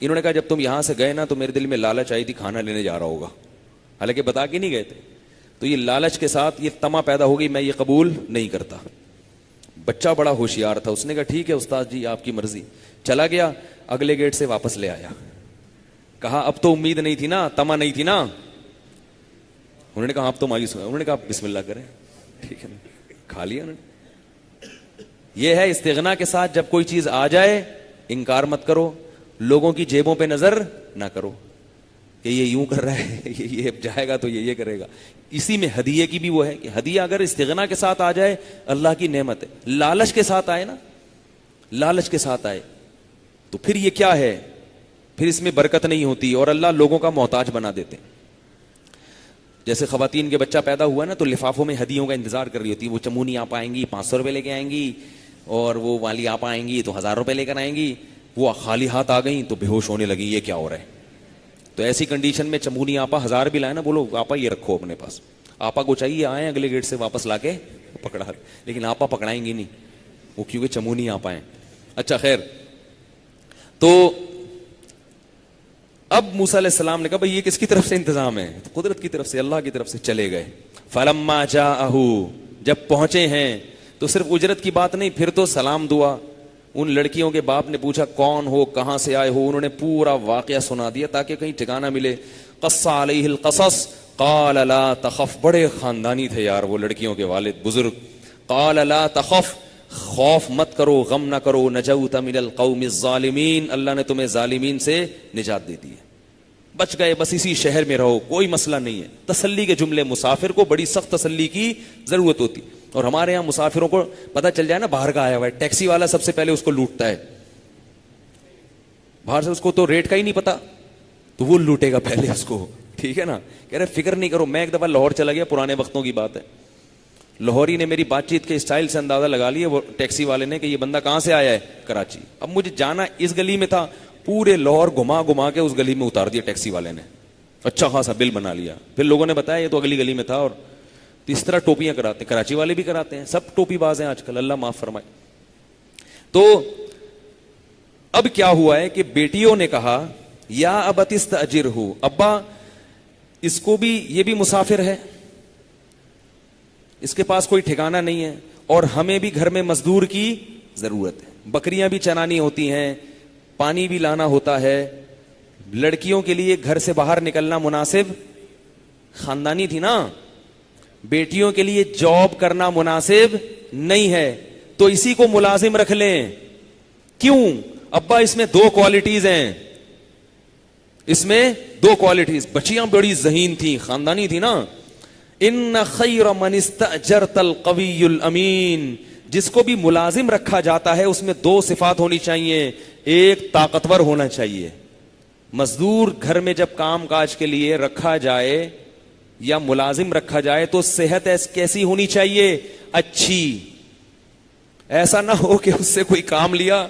انہوں نے کہا جب تم یہاں سے گئے نا تو میرے دل میں لالچ آئی تھی کھانا لینے جا رہا ہوگا, حالانکہ بتا کے نہیں گئے تھے. تو یہ لالچ کے ساتھ یہ تما پیدا ہو گئی, میں یہ قبول نہیں کرتا. بچہ بڑا ہوشیار تھا, اس نے کہا ٹھیک ہے استاد جی آپ کی مرضی. چلا گیا, اگلے گیٹ سے واپس لے آیا. کہا اب تو امید نہیں تھی نا, تما نہیں تھی نا. انہوں نے کہا آپ تو مایوس ہوئے. انہوں نے کہا بسم اللہ کریں, ٹھیک ہے نا, کھا لیا انہوں نے. یہ ہے استغنا کے ساتھ جب کوئی چیز آ جائے انکار مت کرو, لوگوں کی جیبوں پہ نظر نہ کرو کہ یہ یوں کر رہا ہے, یہ جائے گا تو یہ کرے گا. اسی میں ہدیے کی بھی وہ ہے کہ ہدیہ اگر استغنا کے ساتھ آ جائے اللہ کی نعمت ہے. لالچ کے ساتھ آئے نا, لالچ کے ساتھ آئے تو پھر یہ کیا ہے, پھر اس میں برکت نہیں ہوتی اور اللہ لوگوں کا محتاج بنا دیتے. جیسے خواتین کے بچہ پیدا ہوا نا تو لفافوں میں ہدیوں کا انتظار کر رہی ہوتی. وہ چمونی آپ آئیں گی 500 روپے لے کے آئیں گی, اور وہ والی آپ آئیں گی تو 1000 روپے لے کر آئیں گی. وہ خالی ہاتھ آ گئیں تو بے ہوش ہونے لگی, یہ کیا ہو رہا ہے. تو ایسی کنڈیشن میں چمونی آپا 1000 بھی لائے نا, بولو آپا یہ رکھو اپنے پاس. آپا کو چاہیے آئیں اگلے گیٹ سے واپس لا کے پکڑا, لیکن آپا پکڑائیں گی نہیں, وہ کیونکہ چمونی آپا ہیں. اچھا خیر, تو اب موسیٰ علیہ السلام نے کہا بھئی یہ کس کی طرف سے انتظام ہے؟ تو قدرت کی طرف سے, اللہ کی طرف سے. چلے گئے. فلما جاءہ, جب پہنچے ہیں تو صرف اجرت کی بات نہیں, پھر تو سلام دعا. ان لڑکیوں کے باپ نے پوچھا کون ہو, کہاں سے آئے ہو. انہوں نے پورا واقعہ سنا دیا تاکہ کہیں ٹھکانہ ملے. قص علیہ القصص قال لا تخف, بڑے خاندانی تھے یار وہ لڑکیوں کے والد بزرگ. قال لا تخف, خوف مت کرو, غم نہ کرو. نجوت من القوم الظالمین, اللہ نے تمہیں ظالمین سے نجات دے دی ہے, بچ گئے, بس اسی شہر میں رہو, کوئی مسئلہ نہیں ہے. تسلی کے جملے, مسافر کو بڑی سخت تسلی کی ضرورت ہوتی. اور ہمارے یہاں مسافروں کو پتہ چل جائے نا باہر کا آیا ہوا ہے, ٹیکسی والا سب سے پہلے اس کو لوٹتا ہے. باہر سے اس کو تو ریٹ کا ہی نہیں پتا, تو وہ لوٹے گا پہلے اس کو, ٹھیک ہے نا. کہہ رہے فکر نہیں کرو. میں ایک دفعہ لاہور چلا گیا, پرانے وقتوں کی بات ہے. لاہوری نے میری بات چیت کے اسٹائل سے اندازہ لگا لیا, وہ ٹیکسی والے نے, کہ یہ بندہ کہاں سے آیا ہے, کراچی. اب مجھے جانا اس گلی میں تھا, پورے لاہور گھما گھما کے اس گلی میں اتار دیا ٹیکسی والے نے. اچھا خاصا بل بنا لیا. پھر لوگوں نے بتایا یہ تو اگلی گلی میں تھا. اور اس طرح ٹوپیاں کراتے ہیں, کراچی والے بھی کراتے ہیں, سب ٹوپی باز ہیں آج کل, اللہ معاف فرمائے. تو اب کیا ہوا ہے کہ بیٹیوں نے کہا یا ابت استاجرہ, ابا اس کو بھی, یہ بھی مسافر ہے, اس کے پاس کوئی ٹھکانہ نہیں ہے, اور ہمیں بھی گھر میں مزدور کی ضرورت ہے. بکریاں بھی چرانی ہوتی ہیں, پانی بھی لانا ہوتا ہے. لڑکیوں کے لیے گھر سے باہر نکلنا مناسب, خاندانی تھی نا, بیٹیوں کے لیے جاب کرنا مناسب نہیں ہے, تو اسی کو ملازم رکھ لیں. کیوں ابا؟ اس میں 2 کوالٹیز ہیں, اس میں 2 کوالٹیز. بچیاں بڑی ذہین تھیں, خاندانی تھی نا. ان خیر من استاجرت القوی الامین, جس کو بھی ملازم رکھا جاتا ہے اس میں 2 صفات ہونی چاہیے. ایک, طاقتور ہونا چاہیے. مزدور گھر میں جب کام کاج کے لیے رکھا جائے یا ملازم رکھا جائے تو صحت کیسی ہونی چاہیے؟ اچھی. ایسا نہ ہو کہ اس سے کوئی کام لیا,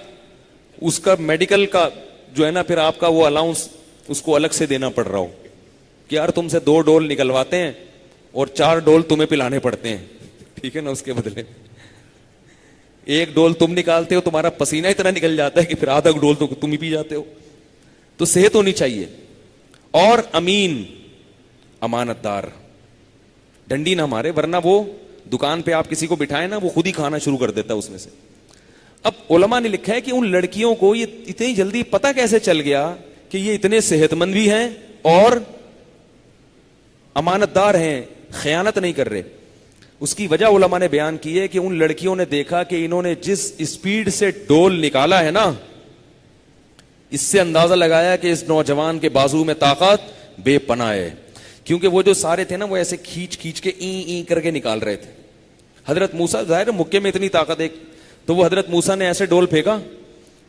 اس کا میڈیکل کا جو ہے نا پھر آپ کا وہ الاؤنس اس کو الگ سے دینا پڑ رہا ہو, کہ یار تم سے 2 ڈول نکلواتے ہیں اور 4 ڈول تمہیں پلانے پڑتے ہیں, ٹھیک ہے نا. اس کے بدلے 1 ڈول تم نکالتے ہو, تمہارا پسینہ اتنا نکل جاتا ہے کہ پھر آدھا ڈول تو تم ہی پی جاتے ہو. تو صحت ہونی چاہیے. اور امین, امانت دار, ڈنڈی نہ مارے, ورنہ وہ دکان پہ آپ کسی کو بٹھائے نا وہ خود ہی کھانا شروع کر دیتا ہے اس میں سے. اب علماء نے لکھا ہے کہ ان لڑکیوں کو یہ اتنی جلدی پتہ کیسے چل گیا کہ یہ اتنے صحت مند بھی ہیں اور امانت دار ہیں, خیانت نہیں کر رہے. اس کی وجہ علماء نے بیان کی ہے کہ ان لڑکیوں نے دیکھا کہ انہوں نے جس اسپیڈ سے ڈول نکالا ہے نا, اس سے اندازہ لگایا کہ اس نوجوان کے بازو میں طاقت بے پناہ ہے. کیونکہ وہ جو سارے تھے نا وہ ایسے کھینچ کھینچ کے این کر کے نکال رہے تھے. حضرت موسیٰ, ظاہر مکے میں اتنی طاقت ہے, تو وہ حضرت موسیٰ نے ایسے ڈول پھینکا,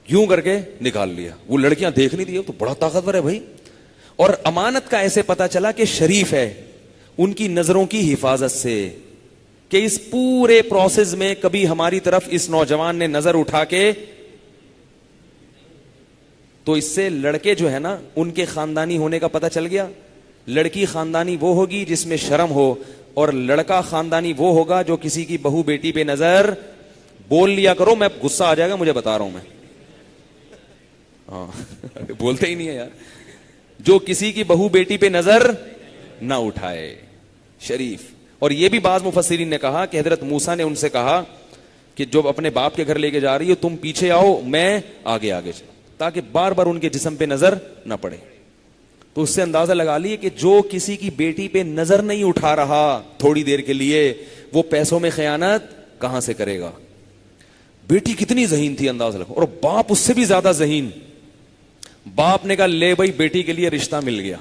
یوں کر کے نکال لیا. وہ لڑکیاں دیکھ نہیں دی, تو بڑا طاقتور ہے بھائی. اور امانت کا ایسے پتا چلا کہ شریف ہے ان کی نظروں کی حفاظت سے, کہ اس پورے پروسیس میں کبھی ہماری طرف اس نوجوان نے نظر اٹھا کے, تو اس سے لڑکے جو ہے نا ان کے خاندانی ہونے کا پتہ چل گیا. لڑکی خاندانی وہ ہوگی جس میں شرم ہو, اور لڑکا خاندانی وہ ہوگا جو کسی کی بہو بیٹی پہ نظر, بول لیا کرو, میں غصہ آ جائے گا مجھے, بتا رہا ہوں میں, ہاں بولتے ہی نہیں ہے یار, جو کسی کی بہو بیٹی پہ نظر نہ اٹھائے, شریف. اور یہ بھی بعض مفسرین نے کہا کہ حضرت موسیٰ نے ان سے کہا کہ جو اپنے باپ کے گھر لے کے جا رہی ہو تم پیچھے آؤ, میں آگے آگے چلوں, تاکہ بار بار ان کے جسم پہ نظر نہ پڑے. تو اس سے اندازہ لگا لیے کہ جو کسی کی بیٹی پہ نظر نہیں اٹھا رہا تھوڑی دیر کے لیے, وہ پیسوں میں خیانت کہاں سے کرے گا. بیٹی کتنی ذہین تھی اندازہ لگا, اور باپ اس سے بھی زیادہ ذہین. باپ نے کہا لے بھائی بیٹی کے لیے رشتہ مل گیا,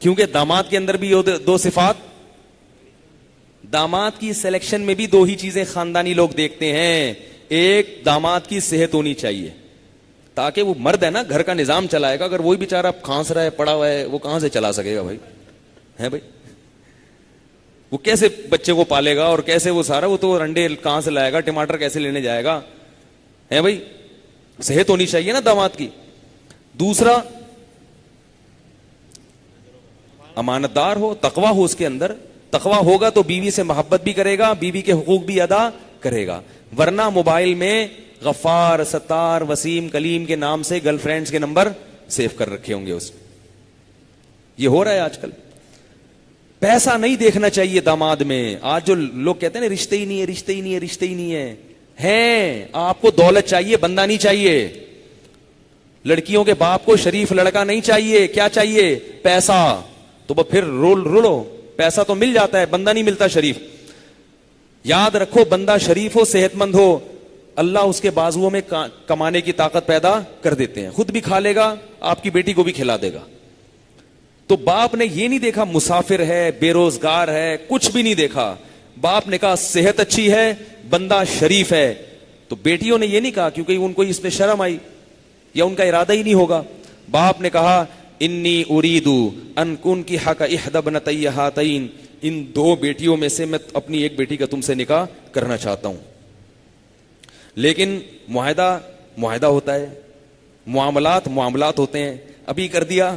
کیونکہ داماد کے اندر بھی دو صفات, داماد کی سلیکشن میں بھی دو ہی چیزیں خاندانی لوگ دیکھتے ہیں. ایک, داماد کی صحت ہونی چاہیے, تاکہ وہ مرد ہے نا گھر کا نظام چلائے گا. اگر وہی بیچارہ کھانس رہا ہے پڑا ہوا ہے, وہ کہاں سے چلا سکے گا بھائی, ہے بھائی, وہ کیسے بچے کو پالے گا, اور کیسے وہ سارا, وہ تو انڈے کہاں سے لائے گا, ٹماٹر کیسے لینے جائے گا, ہے بھائی. صحت ہونی چاہیے نا داماد کی. دوسرا, امانت دار ہو, تقویٰ ہو اس کے اندر. تقویٰ ہوگا تو بیوی سے محبت بھی کرے گا, بیوی کے حقوق بھی ادا کرے گا. ورنہ موبائل میں غفار, ستار, وسیم, کلیم کے نام سے گرل فرینڈز کے نمبر سیو کر رکھے ہوں گے اس. یہ ہو رہا ہے آج کل. پیسہ نہیں دیکھنا چاہیے داماد میں. آج جو لوگ کہتے ہیں نا رشتے ہی نہیں ہے, رشتے ہی نہیں ہے, رشتے ہی نہیں ہے, ہیں. آپ کو دولت چاہیے, بندہ نہیں چاہیے. لڑکیوں کے باپ کو شریف لڑکا نہیں چاہیے, کیا چاہیے, پیسہ. تو پھر رولو, پیسہ تو مل جاتا ہے, بندہ نہیں ملتا شریف. یاد رکھو, بندہ شریف ہو, صحت مند ہو, اللہ اس کے بازوؤں میں کمانے کی طاقت پیدا کر دیتے ہیں. خود بھی کھا لے گا, آپ کی بیٹی کو بھی کھلا دے گا. تو باپ نے یہ نہیں دیکھا مسافر ہے, بے روزگار ہے, کچھ بھی نہیں دیکھا. باپ نے کہا صحت اچھی ہے, بندہ شریف ہے. تو بیٹیوں نے یہ نہیں کہا, کیونکہ ان کو اس پہ شرم آئی یا ان کا ارادہ ہی نہیں ہوگا. باپ نے کہا انی اریدو ان کنکحک احدی ابنتی ہاتین, ان دو بیٹیوں میں سے میں اپنی ایک بیٹی کا تم سے نکاح کرنا چاہتا ہوں. لیکن معاہدہ ہوتا ہے, معاملات ہوتے ہیں. ابھی کر دیا,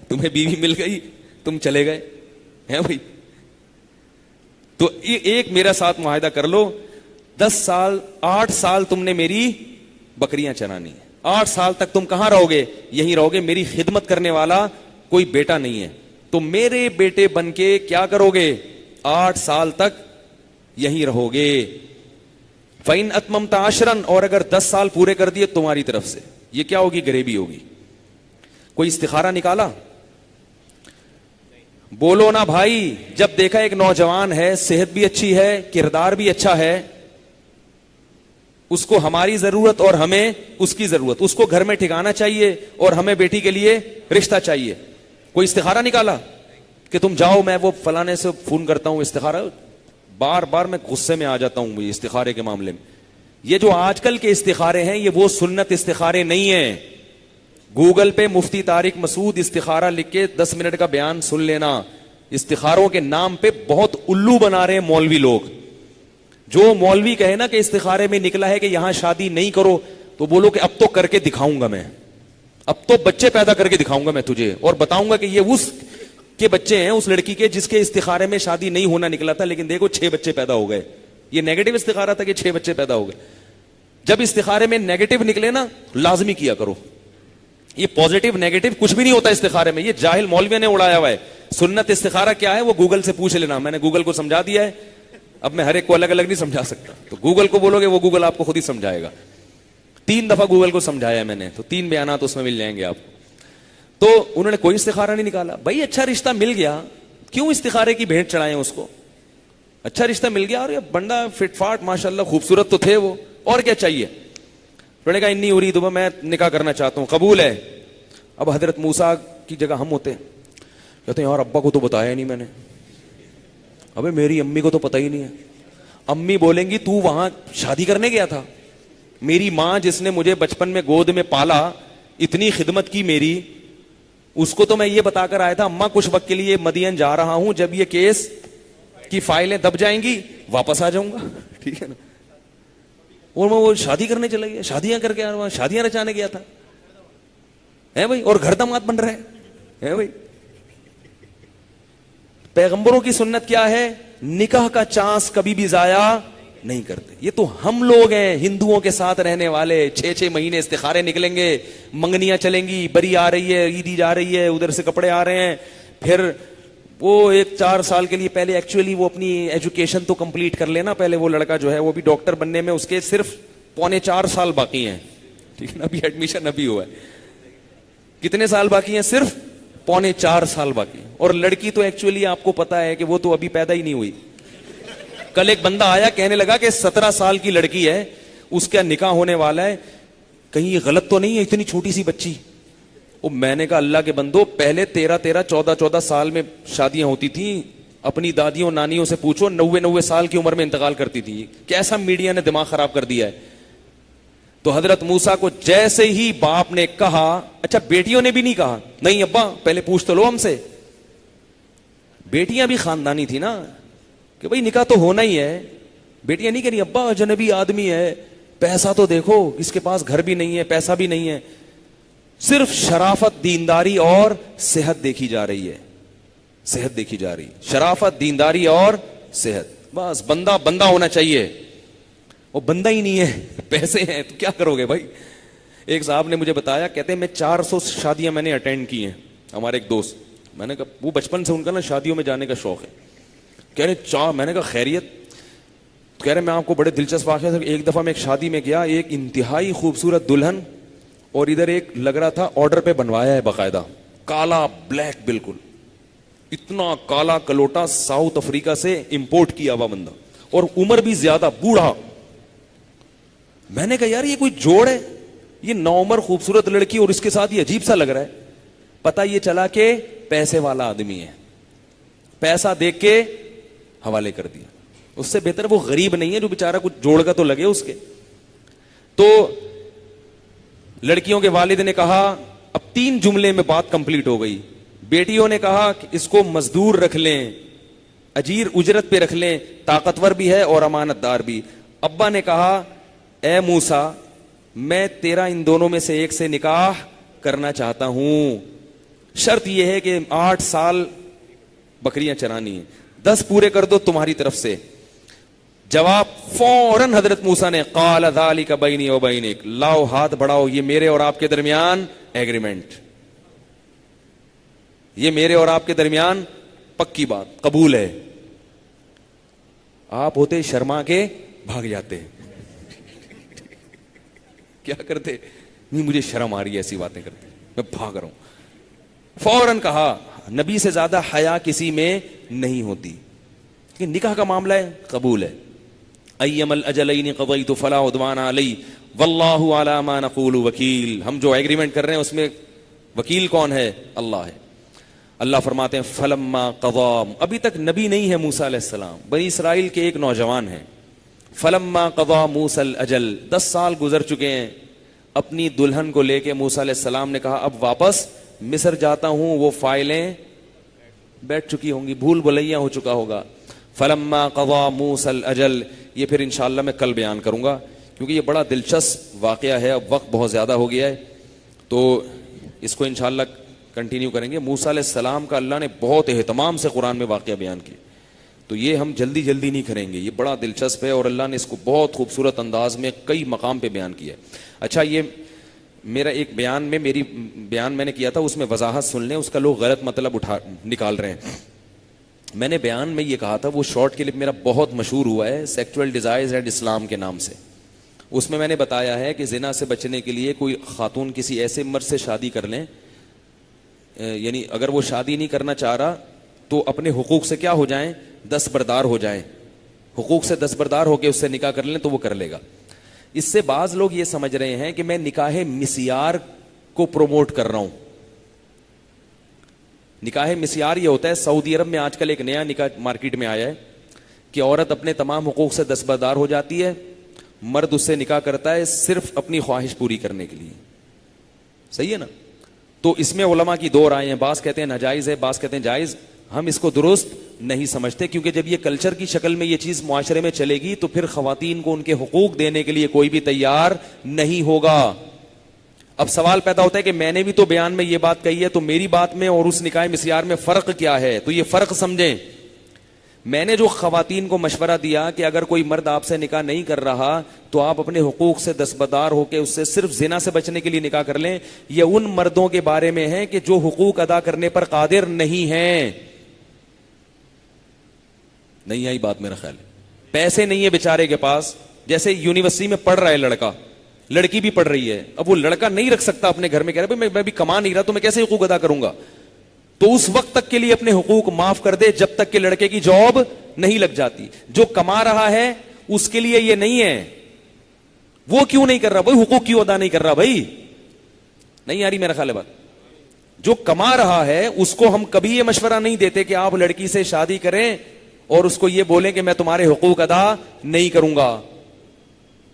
تمہیں بیوی مل گئی, تم چلے گئے, ہیں بھائی. تو ایک میرا ساتھ معاہدہ کر لو, 10 سال 8 سال تم نے میری بکریاں چرانی ہے, 8 سال تک تم کہاں رہو گے, یہیں رہو گے. میری خدمت کرنے والا کوئی بیٹا نہیں ہے, تو میرے بیٹے بن کے کیا کرو گے, 8 سال تک یہیں رہو گے. فَإِنْ أَتْمَمْتَ عَشْرًا, اور اگر 10 سال پورے کر دیے تمہاری طرف سے, یہ کیا ہوگی, غریبی ہوگی. کوئی استخارہ نکالا, بولو نا بھائی. جب دیکھا ایک نوجوان ہے, صحت بھی اچھی ہے, کردار بھی اچھا ہے, اس کو ہماری ضرورت اور ہمیں اس کی ضرورت, اس کو گھر میں ٹھکانا چاہیے اور ہمیں بیٹی کے لیے رشتہ چاہیے. کوئی استخارہ نکالا کہ تم جاؤ, میں وہ فلانے سے فون کرتا ہوں. استخارہ بار بار میں غصے میں آ جاتا ہوں استخارے کے معاملے میں. یہ جو آج کل کے استخارے ہیں, یہ وہ سنت استخارے نہیں ہیں. گوگل پہ مفتی طارق مسعود استخارہ لکھ کے 10 منٹ کا بیان سن لینا. استخاروں کے نام پہ بہت الو بنا رہے ہیں مولوی لوگ. جو مولوی کہے نا کہ استخارے میں نکلا ہے کہ یہاں شادی نہیں کرو, تو بولو کہ اب تو کر کے دکھاؤں گا میں, اب تو بچے پیدا کر کے دکھاؤں گا میں تجھے, اور بتاؤں گا کہ یہ اس کے بچے ہیں, اس لڑکی کے جس کے استخارے میں شادی نہیں ہونا نکلا تھا, لیکن دیکھو 6 بچے پیدا ہو گئے. یہ نیگیٹو استخارہ تھا کہ 6 بچے پیدا ہو گئے. جب استخارے میں نیگیٹو نکلے نا, لازمی کیا کرو. یہ پازیٹو نیگیٹو کچھ بھی نہیں ہوتا استخارے میں, یہ جاہل مولویوں نے اڑایا ہوا ہے. سنت استخارہ کیا ہے وہ گوگل سے پوچھ لینا, میں نے گوگل کو سمجھا دیا ہے. اب میں ہر ایک کو الگ الگ نہیں سمجھا سکتا, تو گوگل کو بولو گے وہ گوگل آپ کو خود ہی سمجھائے گا. 3 دفعہ گوگل کو سمجھایا میں نے, تو 3 بیانات اس میں مل جائیں گے آپ کو. تو انہوں نے کوئی استخارہ نہیں نکالا. بھائی اچھا رشتہ مل گیا, کیوں استخارے کی بھیٹ چڑھائیں اس کو. اچھا رشتہ مل گیا, اور یہ بندہ فٹ فاٹ ماشاءاللہ خوبصورت تو تھے وہ, اور کیا چاہیے. انہوں نے کہا انی اریدو, میں نکاح کرنا چاہتا ہوں, قبول ہے. اب حضرت موسیٰ کی جگہ ہم ہوتے, کہتے ہیں یار ابا کو تو بتایا نہیں میں نے, ابے میری امی کو تو پتہ ہی نہیں ہے. امی بولیں گی تو وہاں شادی کرنے گیا تھا. میری ماں جس نے مجھے بچپن میں گود میں پالا, اتنی خدمت کی میری, اس کو تو میں یہ بتا کر آیا تھا اماں کچھ وقت کے لیے مدین جا رہا ہوں, جب یہ کیس کی فائلیں دب جائیں گی واپس آ جاؤں گا, ٹھیک ہے نا. اور میں وہ شادی کرنے چلا گیا, شادیاں کر کے وہاں شادیاں رچانے گیا تھا, ہے بھائی, اور گھر داماد بن رہے ہیں بھائی. پیغمبروں کی سنت کیا ہے؟ نکاح کا چانس کبھی بھی ضائع نہیں کرتے. یہ تو ہم لوگ ہیں ہندوؤں کے ساتھ رہنے والے, 6 مہینے استخارے نکلیں گے, منگنیاں چلیں گی, بری آ رہی ہے, عیدی جا رہی ہے, ادھر سے کپڑے آ رہے ہیں, پھر وہ 4 سال کے لیے پہلے ایکچولی وہ اپنی ایجوکیشن تو کمپلیٹ کر لینا. پہلے وہ لڑکا جو ہے وہ بھی ڈاکٹر بننے میں اس کے صرف 3.25 سال باقی ہیں, ٹھیک ہے نا, ابھی ایڈمیشن ابھی ہوا ہے. کتنے سال باقی ہیں؟ صرف 3.25 سال باقی ہیں. اور لڑکی تو ایکچولی آپ کو پتا ہے کہ وہ تو ابھی پیدا ہی نہیں ہوئی. کل ایک بندہ آیا کہنے لگا کہ 17 سال کی لڑکی ہے, اس کا نکاح ہونے والا ہے, کہیں یہ غلط تو نہیں ہے اتنی چھوٹی سی بچی. میں نے کہا اللہ کے بندو, پہلے 13 14 سال میں شادیاں ہوتی تھیں, اپنی دادیوں نانیوں سے پوچھو 90 سال کی عمر میں انتقال کرتی تھی. کیسا میڈیا نے دماغ خراب کر دیا ہے. تو حضرت موسیٰ کو جیسے ہی باپ نے کہا, اچھا بیٹیوں نے بھی نہیں کہا نہیں ابا پہلے پوچھ تو لو ہم سے. بیٹیاں بھی خاندانی تھی نا کہ بھئی نکاح تو ہونا ہی ہے. بیٹیاں نہیں کہنی ابا اجنبی آدمی ہے, پیسہ تو دیکھو اس کے پاس گھر بھی نہیں ہے, پیسہ بھی نہیں ہے. صرف شرافت, دینداری اور صحت دیکھی جا رہی ہے. صحت دیکھی جا رہی, شرافت, دینداری اور صحت. بس بندہ بندہ ہونا چاہیے. وہ بندہ ہی نہیں ہے, پیسے ہیں تو کیا کرو گے بھائی. ایک صاحب نے مجھے بتایا, کہتے ہیں میں 400 شادیاں میں نے اٹینڈ کی ہیں. ہمارے ایک دوست, میں نے کہا وہ بچپن سے ان کا نا شادیوں میں جانے کا شوق ہے. کہہ رہے میں نے کہا خیریت؟ کہہ رہے میں آپ کو بڑے دلچسپ واقعہ. ایک دفعہ میں ایک شادی میں گیا, ایک انتہائی خوبصورت دلہن اور ادھر ایک لگ رہا تھا آرڈر پہ بنوایا ہے باقاعدہ, کالا بلیک بالکل, اتنا کالا کلوٹا ساؤتھ افریقہ سے امپورٹ کیا ہوا بندہ, اور عمر بھی زیادہ, بوڑھا. میں نے کہا یار یہ کوئی جوڑ ہے, یہ نوعمر خوبصورت لڑکی اور اس کے ساتھ یہ عجیب سا لگ رہا ہے. پتہ یہ چلا کہ پیسے والا آدمی ہے, پیسہ دیکھ کے حوالے کر دیا. اس سے بہتر وہ غریب نہیں ہے جو بیچارہ کچھ جوڑ کا تو لگے اس کے. تو لڑکیوں کے والد نے کہا, اب 3 جملے میں بات کمپلیٹ ہو گئی. بیٹیوں نے کہا کہ اس کو مزدور رکھ لیں, اجیر اجرت پہ رکھ لیں, طاقتور بھی ہے اور امانت دار بھی. ابا نے کہا اے موسیٰ میں تیرا ان دونوں میں سے ایک سے نکاح کرنا چاہتا ہوں, شرط یہ ہے کہ 8 سال بکریاں چرانی ہیں, 10 پورے کر دو تمہاری طرف سے. جواب فوراً حضرت موسیٰ نے, قال ذالک بینی و بینک, لاؤ ہاتھ بڑھاؤ, یہ میرے اور آپ کے درمیان ایگریمنٹ, یہ میرے اور آپ کے درمیان پکی بات, قبول ہے. آپ ہوتے شرما کے بھاگ جاتے, کیا کرتے؟ نہیں مجھے شرم آ رہی ہے ایسی باتیں کرتے, میں بھاگ رہا ہوں. فوراً کہا نبی سے زیادہ حیا کسی میں نہیں ہوتی. کہ نکاح کا معاملہ ہے, قبول ہے. ایم الاجلین قضیت فلا عدوان علی واللہ علی ما نقول وکیل. ہم جو ایگریمنٹ کر رہے ہیں اس میں وکیل کون ہے؟ اللہ ہے. اللہ فرماتے ہیں فلما قضا, ابھی تک نبی نہیں ہے موسیٰ علیہ السلام, بنی اسرائیل کے ایک نوجوان ہیں. فلما قضا موسیٰ الاجل, 10 سال گزر چکے ہیں. اپنی دلہن کو لے کے موسیٰ علیہ السلام نے کہا اب واپس مصر جاتا ہوں, وہ فائلیں بیٹھ چکی ہوں گی, بھول بھلیاں ہو چکا ہوگا. فلما قضا موسیٰ الاجل, یہ پھر انشاءاللہ میں کل بیان کروں گا کیونکہ یہ بڑا دلچسپ واقعہ ہے. اب وقت بہت زیادہ ہو گیا ہے تو اس کو انشاءاللہ کنٹینیو کریں گے. موسیٰ علیہ السلام کا اللہ نے بہت اہتمام سے قرآن میں واقعہ بیان کیا, تو یہ ہم جلدی جلدی نہیں کریں گے, یہ بڑا دلچسپ ہے اور اللہ نے اس کو بہت خوبصورت انداز میں کئی مقام پہ بیان کیا ہے. اچھا یہ میرا ایک بیان میں نے کیا تھا, اس میں وضاحت سن لیں, اس کا لوگ غلط مطلب نکال رہے ہیں. میں نے بیان میں یہ کہا تھا, وہ شارٹ کلپ میرا بہت مشہور ہوا ہے, سیکچوئل ڈیزائرز اینڈ اسلام کے نام سے. اس میں نے بتایا ہے کہ زنا سے بچنے کے لیے کوئی خاتون کسی ایسے مرد سے شادی کر لیں, یعنی اگر وہ شادی نہیں کرنا چاہ رہا تو اپنے حقوق سے کیا ہو جائیں, دستبردار ہو جائیں, حقوق سے دستبردار ہو کے اس سے نکاح کر لیں تو وہ کر لے گا. اس سے بعض لوگ یہ سمجھ رہے ہیں کہ میں نکاح مسیار کو پروموٹ کر رہا ہوں. نکاح مسیار یہ ہوتا ہے, سعودی عرب میں آج کل ایک نیا نکاح مارکیٹ میں آیا ہے کہ عورت اپنے تمام حقوق سے دستبردار ہو جاتی ہے, مرد اس سے نکاح کرتا ہے صرف اپنی خواہش پوری کرنے کے لیے. صحیح ہے نا؟ تو اس میں علماء کی 2 رائے ہیں, بعض کہتے ہیں ناجائز ہے, بعض کہتے ہیں جائز. ہم اس کو درست نہیں سمجھتے کیونکہ جب یہ کلچر کی شکل میں یہ چیز معاشرے میں چلے گی تو پھر خواتین کو ان کے حقوق دینے کے لیے کوئی بھی تیار نہیں ہوگا. اب سوال پیدا ہوتا ہے کہ میں نے بھی تو بیان میں یہ بات کہی ہے، تو میری بات میں اور اس نکاح مسیار میں فرق کیا ہے؟ تو یہ فرق سمجھیں. میں نے جو خواتین کو مشورہ دیا کہ اگر کوئی مرد آپ سے نکاح نہیں کر رہا تو آپ اپنے حقوق سے دستبردار ہو کے اس سے صرف زنا سے بچنے کے لیے نکاح کر لیں، یہ ان مردوں کے بارے میں ہے کہ جو حقوق ادا کرنے پر قادر نہیں ہیں. نہیں آئی بات میرا خیال ہے. پیسے نہیں ہے بیچارے کے پاس، جیسے یونیورسٹی میں پڑھ رہا ہے لڑکا، لڑکی بھی پڑھ رہی ہے، اب وہ لڑکا نہیں رکھ سکتا اپنے گھر میں، کہہ رہا ہے میں بھی کما نہیں رہا تو میں کیسے حقوق ادا کروں گا، تو اس وقت تک کے لیے اپنے حقوق معاف کر دے جب تک کہ لڑکے کی جاب نہیں لگ جاتی. جو کما رہا ہے اس کے لیے یہ نہیں ہے. وہ کیوں نہیں کر رہا بھائی؟ حقوق کیوں ادا نہیں کر رہا بھائی؟ نہیں آ رہی میرا خیال ہے بات. جو کما رہا ہے اس کو ہم کبھی یہ مشورہ نہیں دیتے کہ آپ لڑکی سے شادی کریں اور اس کو یہ بولیں کہ میں تمہارے حقوق ادا نہیں کروں گا،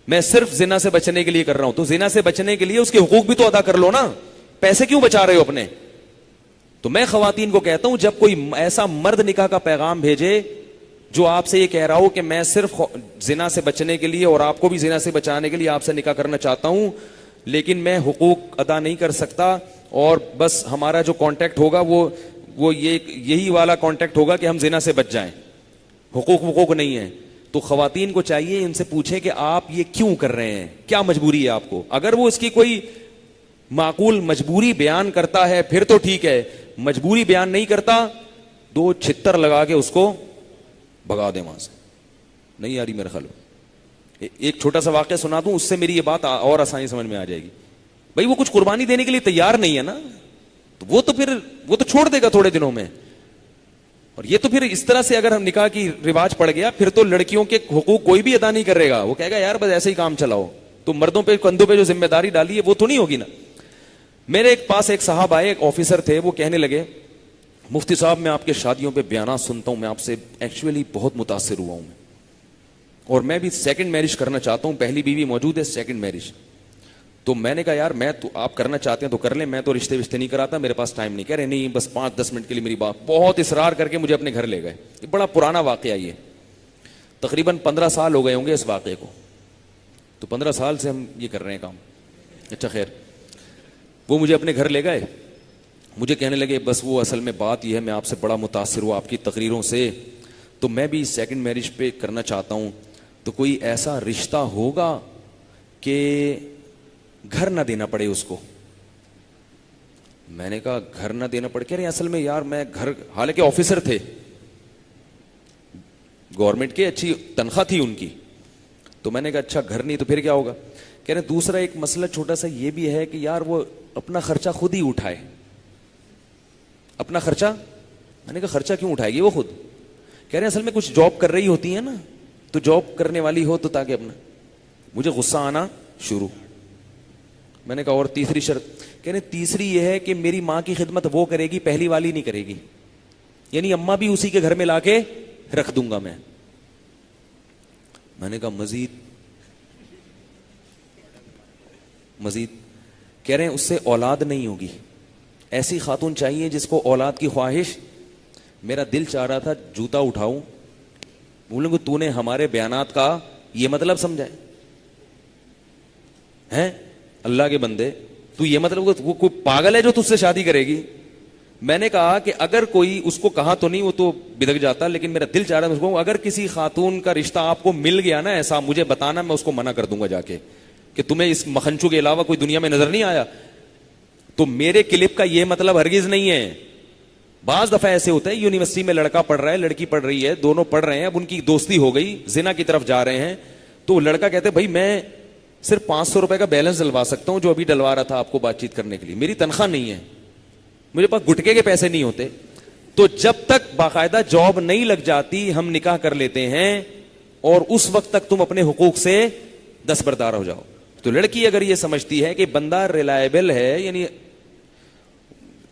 میں صرف زنا سے بچنے کے لیے کر رہا ہوں. تو زنا سے بچنے کے لیے اس کے حقوق بھی تو ادا کر لو نا، پیسے کیوں بچا رہے ہو اپنے؟ تو میں خواتین کو کہتا ہوں جب کوئی ایسا مرد نکاح کا پیغام بھیجے جو آپ سے یہ کہہ رہا ہو کہ میں صرف زنا سے بچنے کے لیے اور آپ کو بھی زنا سے بچانے کے لیے آپ سے نکاح کرنا چاہتا ہوں، لیکن میں حقوق ادا نہیں کر سکتا اور بس ہمارا جو کانٹیکٹ ہوگا وہ یہی والا کانٹیکٹ ہوگا کہ ہم زنا سے بچ جائیں، حقوق نہیں ہے، تو خواتین کو چاہیے ان سے پوچھیں کہ آپ یہ کیوں کر رہے ہیں، کیا مجبوری ہے آپ کو. اگر وہ اس کی کوئی معقول مجبوری بیان کرتا ہے پھر تو ٹھیک ہے، مجبوری بیان نہیں کرتا 2 چھتر لگا کے اس کو بھگا دیں وہاں سے. نہیں آ رہی میرے خیال میں. ایک چھوٹا سا واقعہ سنا دوں، اس سے میری یہ بات اور آسانی سمجھ میں آ جائے گی. بھائی وہ کچھ قربانی دینے کے لیے تیار نہیں ہے نا، تو وہ تو چھوڑ دے گا تھوڑے دنوں میں. اور یہ تو پھر اس طرح سے اگر ہم نکاح کی رواج پڑ گیا پھر تو لڑکیوں کے حقوق کوئی بھی ادا نہیں کرے گا، وہ کہے گا یار بس ایسے ہی کام چلاؤ. تو مردوں پہ کندھوں پہ جو ذمہ داری ڈالی ہے وہ تو نہیں ہوگی نا. میرے پاس ایک صاحب آئے، ایک آفیسر تھے، وہ کہنے لگے مفتی صاحب میں آپ کے شادیوں پہ بیانات سنتا ہوں، میں آپ سے ایکچولی بہت متاثر ہوا ہوں اور میں بھی سیکنڈ میرج کرنا چاہتا ہوں، پہلی بیوی موجود ہے، سیکنڈ میرج. تو میں نے کہا یار میں تو آپ کرنا چاہتے ہیں تو کر لیں، میں تو رشتے نہیں کراتا، میرے پاس ٹائم نہیں. کہہ رہے نہیں بس 5-10 منٹ کے لیے میری بات. بہت اصرار کر کے مجھے اپنے گھر لے گئے. یہ بڑا پرانا واقعہ، یہ تقریباً 15 سال ہو گئے ہوں گے اس واقعے کو. تو 15 سال سے ہم یہ کر رہے ہیں کام. اچھا خیر، وہ مجھے اپنے گھر لے گئے، مجھے کہنے لگے بس وہ اصل میں بات یہ ہے میں آپ سے بڑا متاثر ہوا آپ کی تقریروں سے، تو میں بھی سیکنڈ میرج پہ کرنا چاہتا ہوں، تو کوئی ایسا رشتہ ہوگا کہ گھر نہ دینا پڑے اس کو. میں نے کہا گھر نہ دینا پڑے؟ کہہ رہے اصل میں یار میں گھر، حالانکہ آفیسر تھے گورنمنٹ کے، اچھی تنخواہ تھی ان کی. تو میں نے کہا اچھا گھر نہیں تو پھر کیا ہوگا؟ کہہ رہے دوسرا ایک مسئلہ چھوٹا سا یہ بھی ہے کہ یار وہ اپنا خرچہ خود ہی اٹھائے. اپنا خرچہ؟ میں نے کہا خرچہ کیوں اٹھائے گی وہ خود؟ کہہ رہے ہیں اصل میں کچھ جاب کر رہی ہوتی ہے نا، تو جاب کرنے والی ہو تو تاکہ اپنا. مجھے غصہ آنا شروع. میں نے کہا اور تیسری شرط؟ کہہ رہے تیسری یہ ہے کہ میری ماں کی خدمت وہ کرے گی، پہلی والی نہیں کرے گی، یعنی اماں بھی اسی کے گھر میں لا کے رکھ دوں گا میں. میں نے کہا مزید؟ کہہ رہے ہیں اس سے اولاد نہیں ہوگی، ایسی خاتون چاہیے جس کو اولاد کی خواہش. میرا دل چاہ رہا تھا جوتا اٹھاؤں، بولوں کہ تو نے ہمارے بیانات کا یہ مطلب سمجھا ہے؟ اللہ کے بندے، تو یہ مطلب وہ کوئی پاگل ہے جو تجھ سے شادی کرے گی؟ میں نے کہا کہ اگر کوئی، اس کو کہا تو نہیں وہ تو بدک جاتا، لیکن میرا دل چاہ رہا ہے اس کو، اگر کسی خاتون کا رشتہ آپ کو مل گیا نا ایسا، مجھے بتانا، میں اس کو منع کر دوں گا جا کے کہ تمہیں اس مکھنچو کے علاوہ کوئی دنیا میں نظر نہیں آیا. تو میرے کلپ کا یہ مطلب ہرگز نہیں ہے. بعض دفعہ ایسے ہوتا ہے یونیورسٹی میں لڑکا پڑھ رہا ہے، لڑکی پڑھ رہی ہے، دونوں پڑھ رہے ہیں، اب ان کی دوستی ہو گئی، زنا کی طرف جا رہے ہیں، تو لڑکا کہتے بھائی میں صرف 500 روپے کا بیلنس ڈلوا سکتا ہوں جو ابھی ڈلوا رہا تھا آپ کو بات چیت کرنے کے لیے، میری تنخواہ نہیں ہے، میرے پاس گٹکے کے پیسے نہیں ہوتے. تو جب تک باقاعدہ جاب نہیں لگ جاتی ہم نکاح کر لیتے ہیں، اور اس وقت تک تم اپنے حقوق سے دستبردار ہو جاؤ. تو لڑکی اگر یہ سمجھتی ہے کہ بندہ ریلائبل ہے، یعنی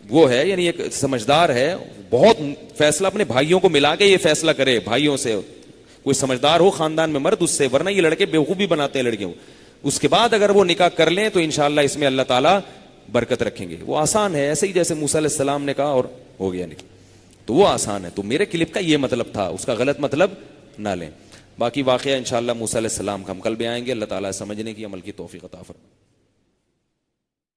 وہ ہے، یعنی ایک سمجھدار ہے، بہت فیصلہ اپنے بھائیوں کو ملا کے یہ فیصلہ کرے، بھائیوں سے کوئی سمجھدار ہو خاندان میں مرد، اس سے، ورنہ یہ لڑکے بیوقوفی بناتے ہیں لڑکیوں. اس کے بعد اگر وہ نکاح کر لیں تو انشاءاللہ اس میں اللہ تعالیٰ برکت رکھیں گے. وہ آسان ہے، ایسے ہی جیسے موسیٰ علیہ السلام نے کہا اور ہو گیا نکاح، تو وہ آسان ہے. تو میرے کلپ کا یہ مطلب تھا، اس کا غلط مطلب نہ لیں. باقی واقعہ انشاءاللہ موسیٰ علیہ السلام کا ہم کل بھی آئیں گے. اللہ تعالیٰ سمجھنے کی، عمل کی توفیق عطا فرمائے.